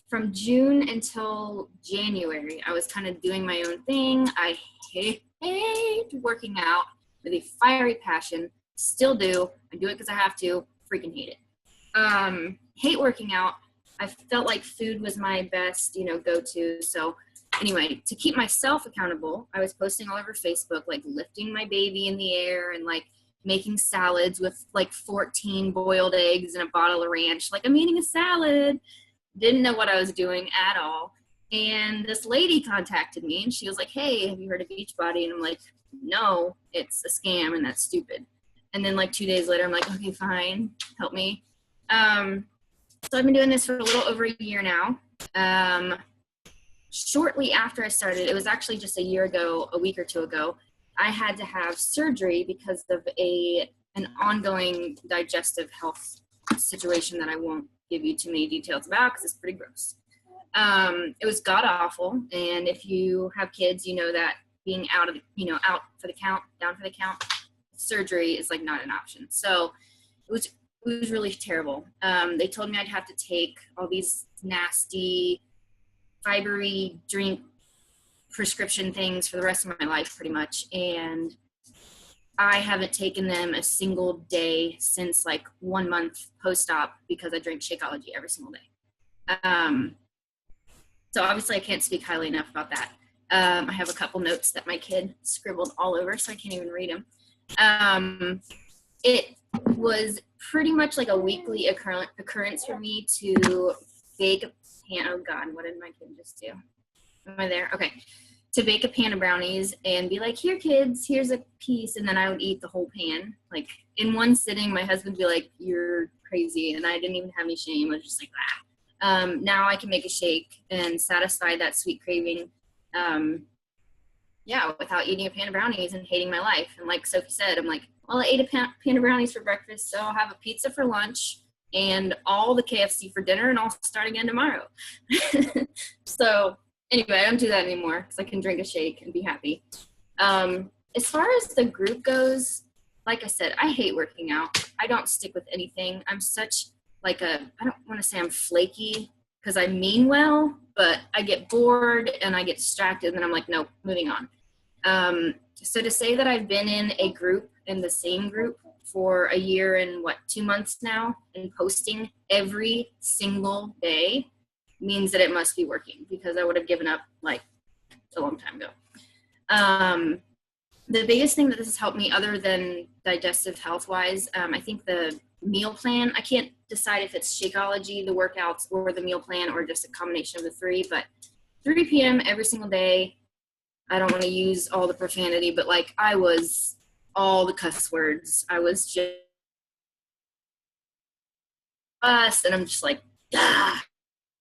I: from June until January, I was kind of doing my own thing. I hate working out with a fiery passion. Still do. I do it because I have to. Freaking hate it. Hate working out. I felt like food was my best, go-to. So anyway, to keep myself accountable, I was posting all over Facebook, like lifting my baby in the air and like making salads with like 14 boiled eggs and a bottle of ranch. Like, I'm eating a salad. Didn't know what I was doing at all. And this lady contacted me and she was like, hey, have you heard of Beachbody? And I'm like, no, it's a scam and that's stupid. And then like 2 days later, I'm like, okay, fine, help me. So I've been doing this for a little over a year now. Shortly after I started, it was actually just a week or two ago, I had to have surgery because of an ongoing digestive health situation that I won't give you too many details about because it's pretty gross. It was god awful, and if you have kids, you know that being out for the count, down for the count, surgery is like not an option. So it was really terrible. They told me I'd have to take all these nasty, fibery drink prescription things for the rest of my life, pretty much. And I haven't taken them a single day since like 1 month post-op because I drink Shakeology every single day. So obviously I can't speak highly enough about that. I have a couple notes that my kid scribbled all over, so I can't even read them. It was pretty much like a weekly occurrence for me to bake a pan. Oh God, what did my kid just do? Am I there? Okay. To bake a pan of brownies and be like, here kids, here's a piece. And then I would eat the whole pan. Like in one sitting, my husband would be like, you're crazy. And I didn't even have any shame. I was just like, ah. Now I can make a shake and satisfy that sweet craving. Without eating a pan of brownies and hating my life. And like Sophie said, I'm like, well, I ate a pan of brownies for breakfast, so I'll have a pizza for lunch and all the KFC for dinner, and I'll start again tomorrow. So anyway, I don't do that anymore because I can drink a shake and be happy. As far as the group goes, like I said, I hate working out. I don't stick with anything. I'm such like I don't want to say I'm flaky because I mean well, but I get bored and I get distracted and I'm like, nope, moving on. So to say that I've been in the same group for a year and 2 months now and posting every single day means that it must be working because I would have given up like a long time ago. The biggest thing that this has helped me other than digestive health wise, I think the meal plan, I can't decide if it's Shakeology, the workouts, or the meal plan, or just a combination of the three, but 3 p.m. every single day. I don't want to use all the profanity, but like I was all the cuss words. I was just and I'm just like, I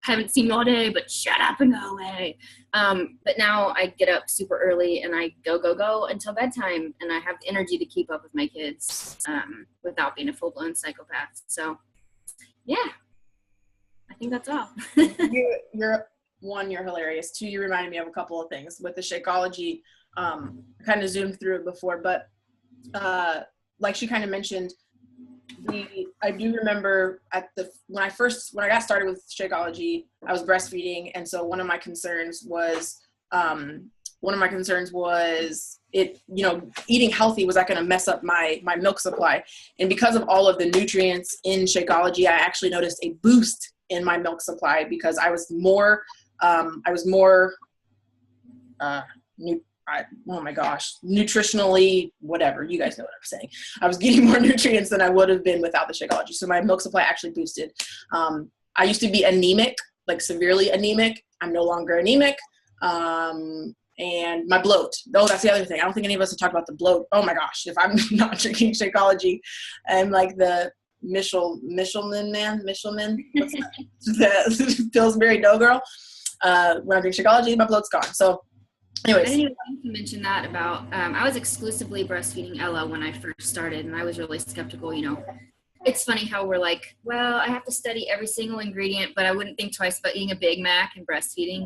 I: haven't seen you all day, but shut up and go away. But now I get up super early and I go until bedtime, and I have the energy to keep up with my kids without being a full-blown psychopath. So yeah, I think that's all.
A: You're hilarious. Two, you reminded me of a couple of things with the Shakeology. I kind of zoomed through it before, but like she kind of mentioned, I do remember when I got started with Shakeology, I was breastfeeding, and so one of my concerns was it, eating healthy, was that going to mess up my milk supply? And because of all of the nutrients in Shakeology, I actually noticed a boost in my milk supply because I was more nutritionally, whatever, you guys know what I'm saying. I was getting more nutrients than I would have been without the Shakeology. So my milk supply actually boosted. I used to be anemic, like severely anemic. I'm no longer anemic. And my bloat. Oh, that's the other thing. I don't think any of us have talked about the bloat. Oh my gosh, if I'm not drinking Shakeology and like the Michelin, what's that? The Pillsbury Dough Girl. When I drink Shakeology, my bloat's gone. So anyways.
I: I didn't even think to mention that about, I was exclusively breastfeeding Ella when I first started, and I was really skeptical, It's funny how we're like, well, I have to study every single ingredient, but I wouldn't think twice about eating a Big Mac and breastfeeding,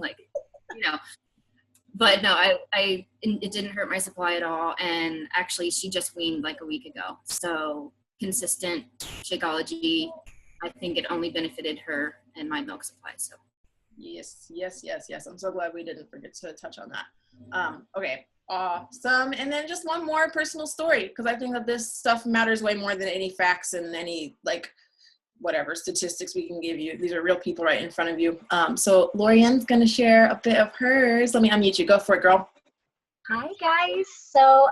I: But no, it didn't hurt my supply at all, and actually she just weaned like a week ago. So consistent Shakeology, I think it only benefited her and my milk supply, so.
A: Yes. I'm so glad we didn't forget to touch on that. Okay. Awesome. And then just one more personal story, because I think that this stuff matters way more than any facts and any like whatever statistics we can give you. These are real people right in front of you. So Lorianne's gonna share a bit of hers. Let me unmute you. Go for it, girl.
J: Hi guys. So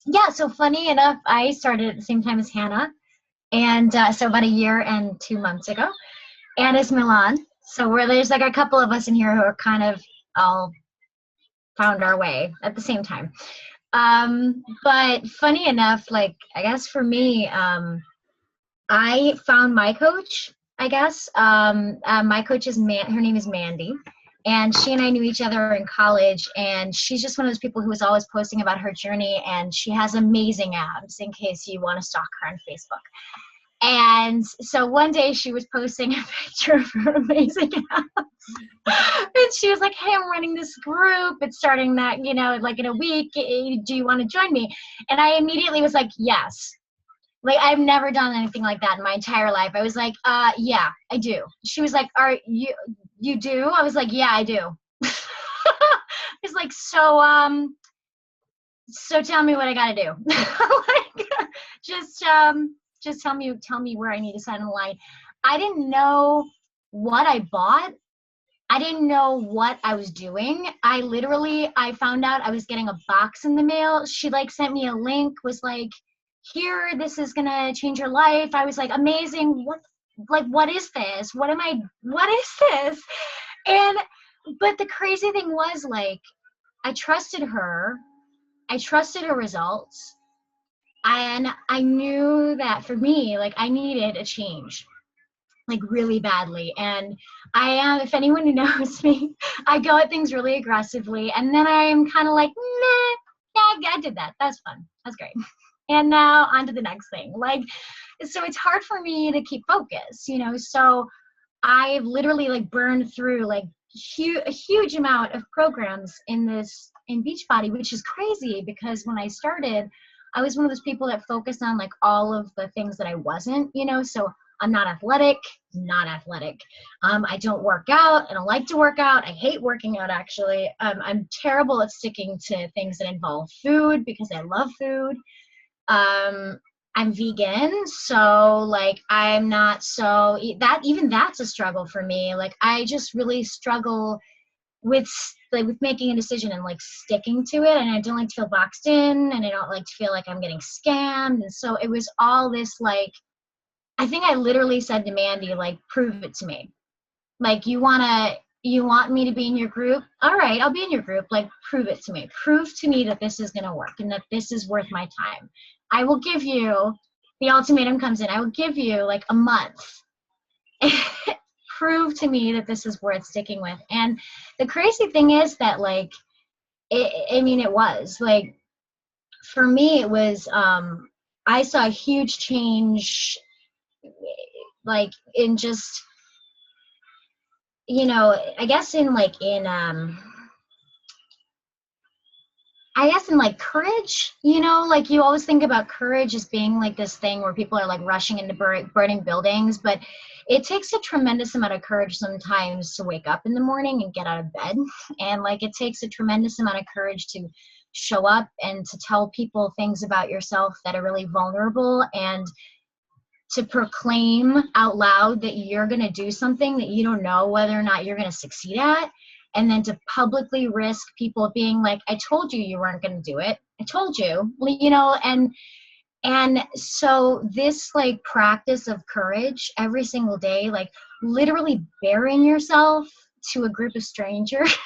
J: yeah, so funny enough, I started at the same time as Hannah, and so about a year and 2 months ago. Anna's Milan. So there's like a couple of us in here who are kind of all found our way at the same time. But funny enough, like I guess for me, I found my coach, I guess. My coach is her name is Mandy. And she and I knew each other in college, and she's just one of those people who was always posting about her journey, and she has amazing abs in case you want to stalk her on Facebook. And so one day she was posting a picture of her amazing abs. And she was like, hey, I'm running this group. It's starting that, like in a week. Do you want to join me? And I immediately was like, yes. Like, I've never done anything like that in my entire life. I was like, yeah, I do. She was like, you do? I was like, yeah, I do. It's like, so tell me what I gotta do. Like, just tell me where I need to sign the line. I didn't know what I bought. I didn't know what I was doing. I found out I was getting a box in the mail. She like sent me a link, was like, here, this is gonna change your life. I was like, amazing. What is this? What is this? But the crazy thing was, like, I trusted her. I trusted her results. And I knew that for me, like, I needed a change, like, really badly. And I am, if anyone who knows me, I go at things really aggressively. And then I'm kind of like, nah, yeah, I did that. That's fun. That's great. And now on to the next thing. Like, so it's hard for me to keep focus, so I've literally like burned through like a huge amount of programs in Beachbody, which is crazy because when I started, I was one of those people that focused on like all of the things that I wasn't, so I'm not athletic. I don't work out. I don't like to work out. I hate working out, actually. I'm terrible at sticking to things that involve food because I love food. I'm vegan, so like I'm not so even that's a struggle for me. Like I just really struggle with making a decision and like sticking to it, and I don't like to feel boxed in, and I don't like to feel like I'm getting scammed. And so it was all this, like, I think I literally said to Mandy, like, prove it to me. Like, you want me to be in your group? All right, I'll be in your group. Like, prove it to me. Prove to me that this is going to work and that this is worth my time. I will give you, the ultimatum comes in, I will give you like a month. Prove to me that this is worth sticking with. And the crazy thing is that, like, it was like, for me, it was, I saw a huge change, like, in just, I guess in like courage, like you always think about courage as being like this thing where people are like rushing into burning buildings, but it takes a tremendous amount of courage sometimes to wake up in the morning and get out of bed. And like, it takes a tremendous amount of courage to show up and to tell people things about yourself that are really vulnerable, and to proclaim out loud that you're going to do something that you don't know whether or not you're going to succeed at. And then to publicly risk people being like, I told you you weren't going to do it. I told you, and so this like practice of courage every single day, like literally burying yourself to a group of strangers,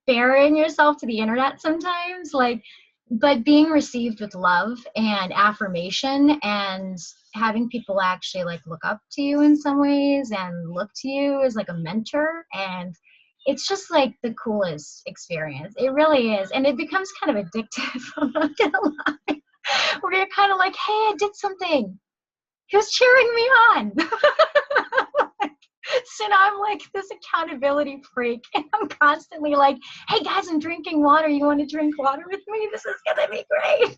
J: burying yourself to the internet sometimes, like, but being received with love and affirmation, and having people actually like look up to you in some ways and look to you as like a mentor. And it's just like the coolest experience. It really is. And it becomes kind of addictive, I'm not gonna lie. Where you're kind of like, hey, I did something. Who's cheering me on? So now I'm like this accountability freak, and I'm constantly like, hey guys, I'm drinking water. You want to drink water with me? This is gonna be great.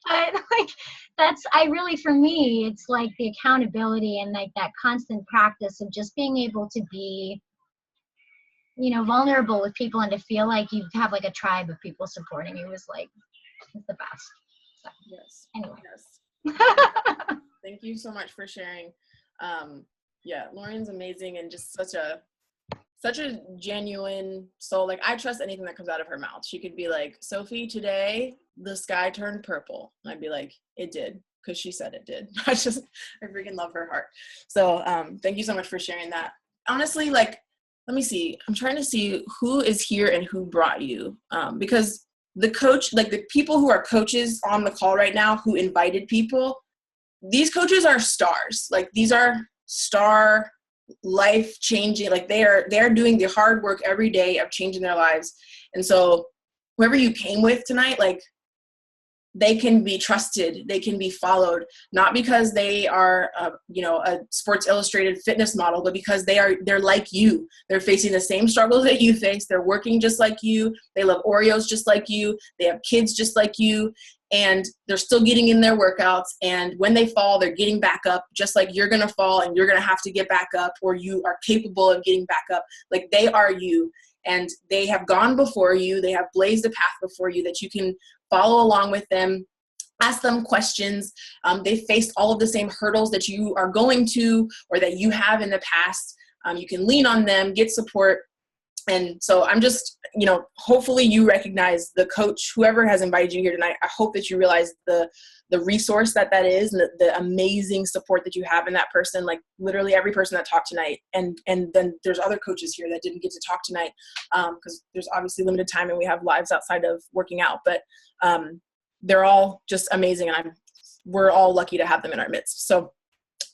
J: But like, for me, it's like the accountability and like that constant practice of just being able to be vulnerable with people and to feel like you have like a tribe of people supporting you was like the best. So,
A: Yes.
J: anyway.
A: Yes. Thank you so much for sharing. Yeah, Lauren's amazing and just such a genuine soul. Like, I trust anything that comes out of her mouth. She could be like, Sophie, today the sky turned purple. And I'd be like, it did, because she said it did. I freaking love her heart. So thank you so much for sharing that. Honestly, like, let me see. I'm trying to see who is here and who brought you. Because the coach, like the people who are coaches on the call right now who invited people, these coaches are stars. Like, these are star life changing, like they're doing the hard work every day of changing their lives. And so whoever you came with tonight, like, they can be trusted, they can be followed, not because they are a Sports Illustrated fitness model, but because they're like you. They're facing the same struggles that you face. They're working just like you. They love Oreos just like you. They have kids just like you. And they're still getting in their workouts. And when they fall, they're getting back up, just like you're going to fall and you're going to have to get back up, or you are capable of getting back up. Like, they are you, and they have gone before you. They have blazed a path before you that you can follow along with them, ask them questions. They faced all of the same hurdles that you are going to, or that you have in the past. You can lean on them, get support. And so I'm just, hopefully you recognize the coach, whoever has invited you here tonight. I hope that you realize the resource that is, and the amazing support that you have in that person. Like, literally every person that talked tonight. And then there's other coaches here that didn't get to talk tonight, because there's obviously limited time and we have lives outside of working out. But they're all just amazing, and we're all lucky to have them in our midst. So,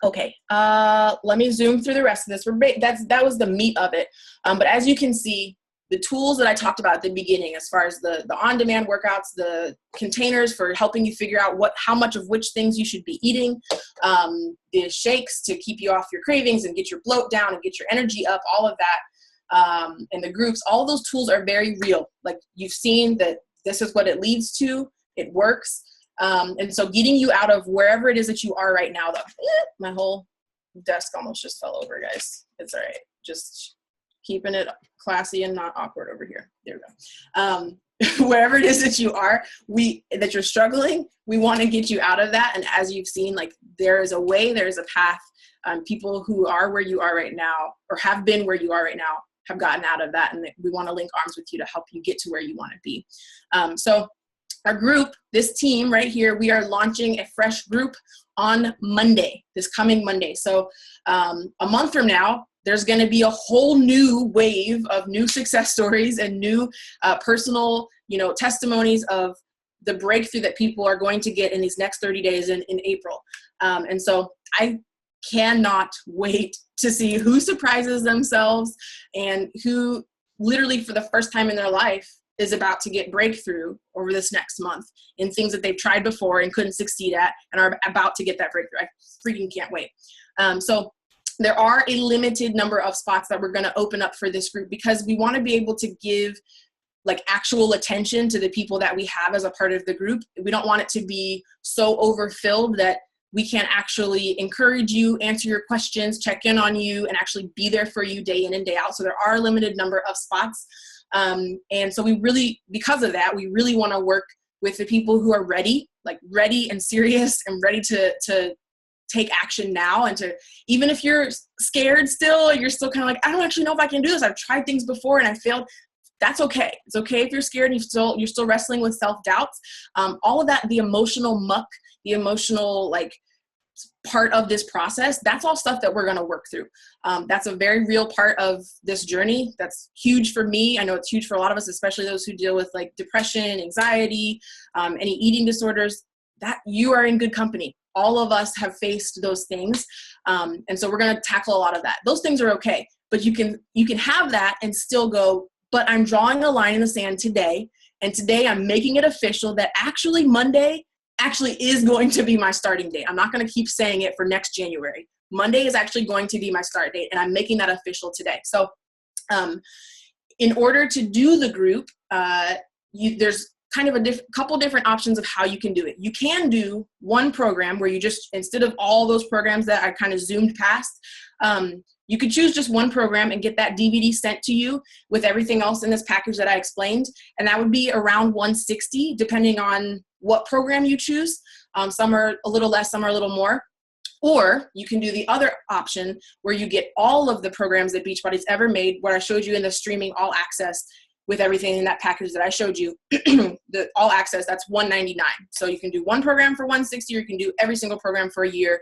A: okay, let me zoom through the rest of this. That was the meat of it. But as you can see, the tools that I talked about at the beginning, as far as the on-demand workouts, the containers for helping you figure out how much of which things you should be eating, the shakes to keep you off your cravings and get your bloat down and get your energy up, all of that, and the groups, all those tools are very real. Like, you've seen that this is what it leads to. It works. And so getting you out of wherever it is that you are right now, my whole desk almost just fell over, guys. It's all right. Just keeping it classy and not awkward over here. There we go. Wherever it is that you are, that you're struggling, we want to get you out of that. And as you've seen, like, there is a way, there is a path. People who are where you are right now, or have been where you are right now, have gotten out of that. And we want to link arms with you to help you get to where you want to be. So our group, this team right here, we are launching a fresh group on Monday, this coming Monday. So a month from now, there's going to be a whole new wave of new success stories and new personal, testimonies of the breakthrough that people are going to get in these next 30 days in April. And so I cannot wait to see who surprises themselves and who literally for the first time in their life is about to get breakthrough over this next month in things that they've tried before and couldn't succeed at, and are about to get that breakthrough. I freaking can't wait. So there are a limited number of spots that we're going to open up for this group, because we want to be able to give like actual attention to the people that we have as a part of the group. We don't want it to be so overfilled that we can't actually encourage you, answer your questions, check in on you, and actually be there for you day in and day out. So there are a limited number of spots. And so because of that, we really want to work with the people who are ready and serious and ready to take action now. And to, even if you're scared still, you're still kind of like, I don't actually know if I can do this. I've tried things before and I failed. That's okay. It's okay if you're scared and you're still wrestling with self-doubts. All of that, the emotional muck, the emotional part of this process, that's all stuff that we're going to work through. That's a very real part of this journey. That's huge for me. I know it's huge for a lot of us, especially those who deal with depression, anxiety, any eating disorders. That you are in good company. All of us have faced those things. And so we're going to tackle a lot of that. Those things are okay, but you can have that and still go, but I'm drawing a line in the sand today. And today I'm making it official that actually Monday actually is going to be my starting date. I'm not going to keep saying it for next January. Monday is actually going to be my start date, and I'm making that official today. So in order to do the group, there's kind of a couple different options of how you can do it. You can do one program where you just, instead of all those programs that I kind of zoomed past, you could choose just one program and get that DVD sent to you with everything else in this package that I explained. And that would be around $160, depending on what program you choose. Some are a little less, some are a little more. Or you can do the other option where you get all of the programs that Beachbody's ever made, what I showed you in the streaming all access with everything in that package that I showed you. The all access, that's $199. So you can do one program for $160, or you can do every single program for a year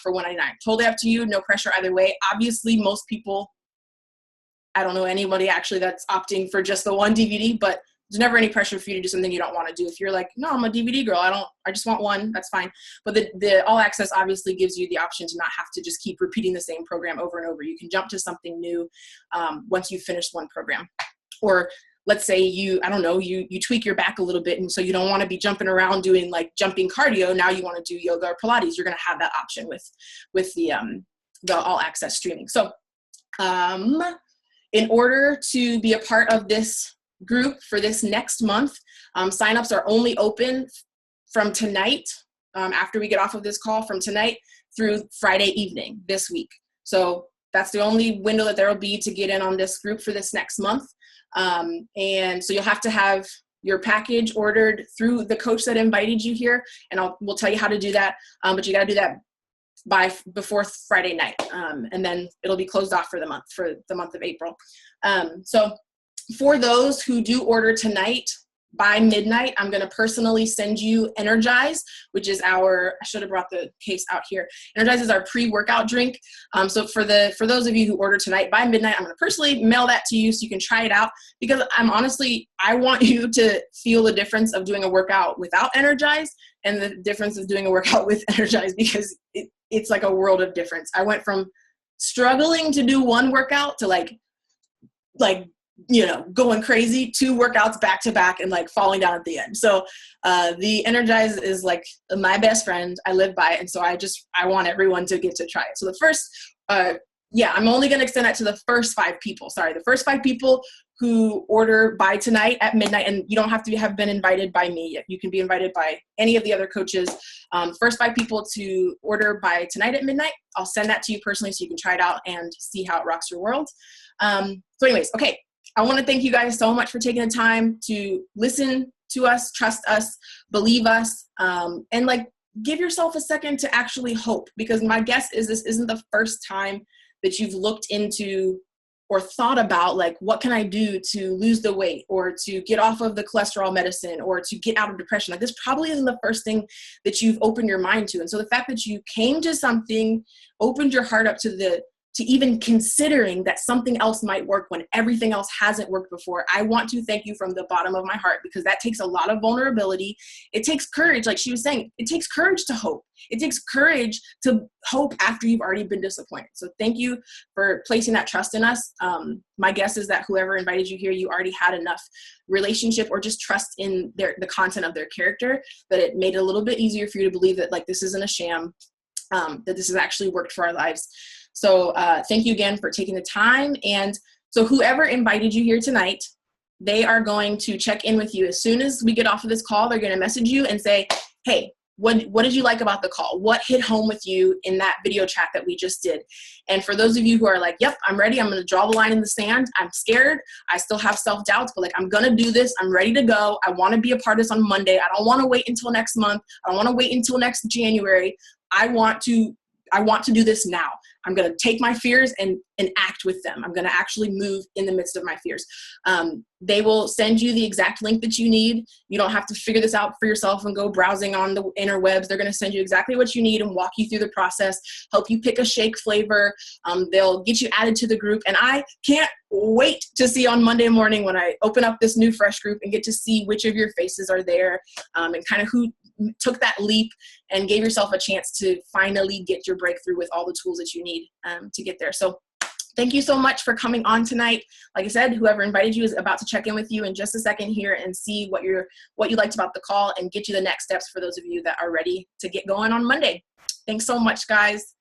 A: for $199. Totally up to you, no pressure either way. Obviously, most people, I don't know anybody actually that's opting for just the one DVD, but there's never any pressure for you to do something you don't want to do. If you're like, no, I'm a DVD girl, I just want one, that's fine. But the all access obviously gives you the option to not have to just keep repeating the same program over and over. You can jump to something new once you've finished one program. Or let's say you tweak your back a little bit, and so you don't want to be jumping around doing like jumping cardio. Now you want to do yoga or Pilates. You're going to have that option with the all access streaming. So in order to be a part of this group for this next month, signups are only open from tonight, after we get off of this call, from tonight through Friday evening this week. So that's the only window that there will be to get in on this group for this next month. And so you'll have to have your package ordered through the coach that invited you here, and we'll tell you how to do that. But you got to do that before Friday night, and then it'll be closed off for the month of April. So for those who do order tonight, by midnight, I'm going to personally send you Energize, which is I should have brought the case out here. Energize is our pre-workout drink. So for those of you who order tonight, by midnight, I'm going to personally mail that to you so you can try it out, because I want you to feel the difference of doing a workout without Energize and the difference of doing a workout with Energize, because it's like a world of difference. I went from struggling to do one workout to like going crazy, 2 workouts back to back and like falling down at the end. So the Energize is like my best friend. I live by it. And so I want everyone to get to try it. So the first, I'm only going to extend that to the first 5 people. Sorry, the first 5 people who order by tonight at midnight, and you don't have to have been invited by me. You can be invited by any of the other coaches. First 5 people to order by tonight at midnight, I'll send that to you personally so you can try it out and see how it rocks your world. So anyways, okay. I want to thank you guys so much for taking the time to listen to us, trust us, believe us, and like give yourself a second to actually hope, because my guess is this isn't the first time that you've looked into or thought about like, what can I do to lose the weight or to get off of the cholesterol medicine or to get out of depression? Like, this probably isn't the first thing that you've opened your mind to. And so the fact that you came to something, opened your heart up to even considering that something else might work when everything else hasn't worked before, I want to thank you from the bottom of my heart, because that takes a lot of vulnerability. It takes courage. Like she was saying, it takes courage to hope. It takes courage to hope after you've already been disappointed. So thank you for placing that trust in us. My guess is that whoever invited you here, you already had enough relationship or just trust in the content of their character that it made it a little bit easier for you to believe that like this isn't a sham, that this has actually worked for our lives. So thank you again for taking the time. And so whoever invited you here tonight, they are going to check in with you. As soon as we get off of this call, they're going to message you and say, hey, what did you like about the call? What hit home with you in that video chat that we just did? And for those of you who are like, yep, I'm ready. I'm going to draw the line in the sand. I'm scared. I still have self-doubts, but like, I'm going to do this. I'm ready to go. I want to be a part of this on Monday. I don't want to wait until next month. I don't want to wait until next January. I want to do this now. I'm going to take my fears and act with them. I'm going to actually move in the midst of my fears. They will send you the exact link that you need. You don't have to figure this out for yourself and go browsing on the interwebs. They're going to send you exactly what you need and walk you through the process, help you pick a shake flavor. They'll get you added to the group. And I can't wait to see on Monday morning when I open up this new fresh group and get to see which of your faces are there, and kind of who took that leap and gave yourself a chance to finally get your breakthrough with all the tools that you need to get there. So thank you so much for coming on tonight. Like I said, whoever invited you is about to check in with you in just a second here and see what you liked about the call and get you the next steps for those of you that are ready to get going on Monday. Thanks so much, guys.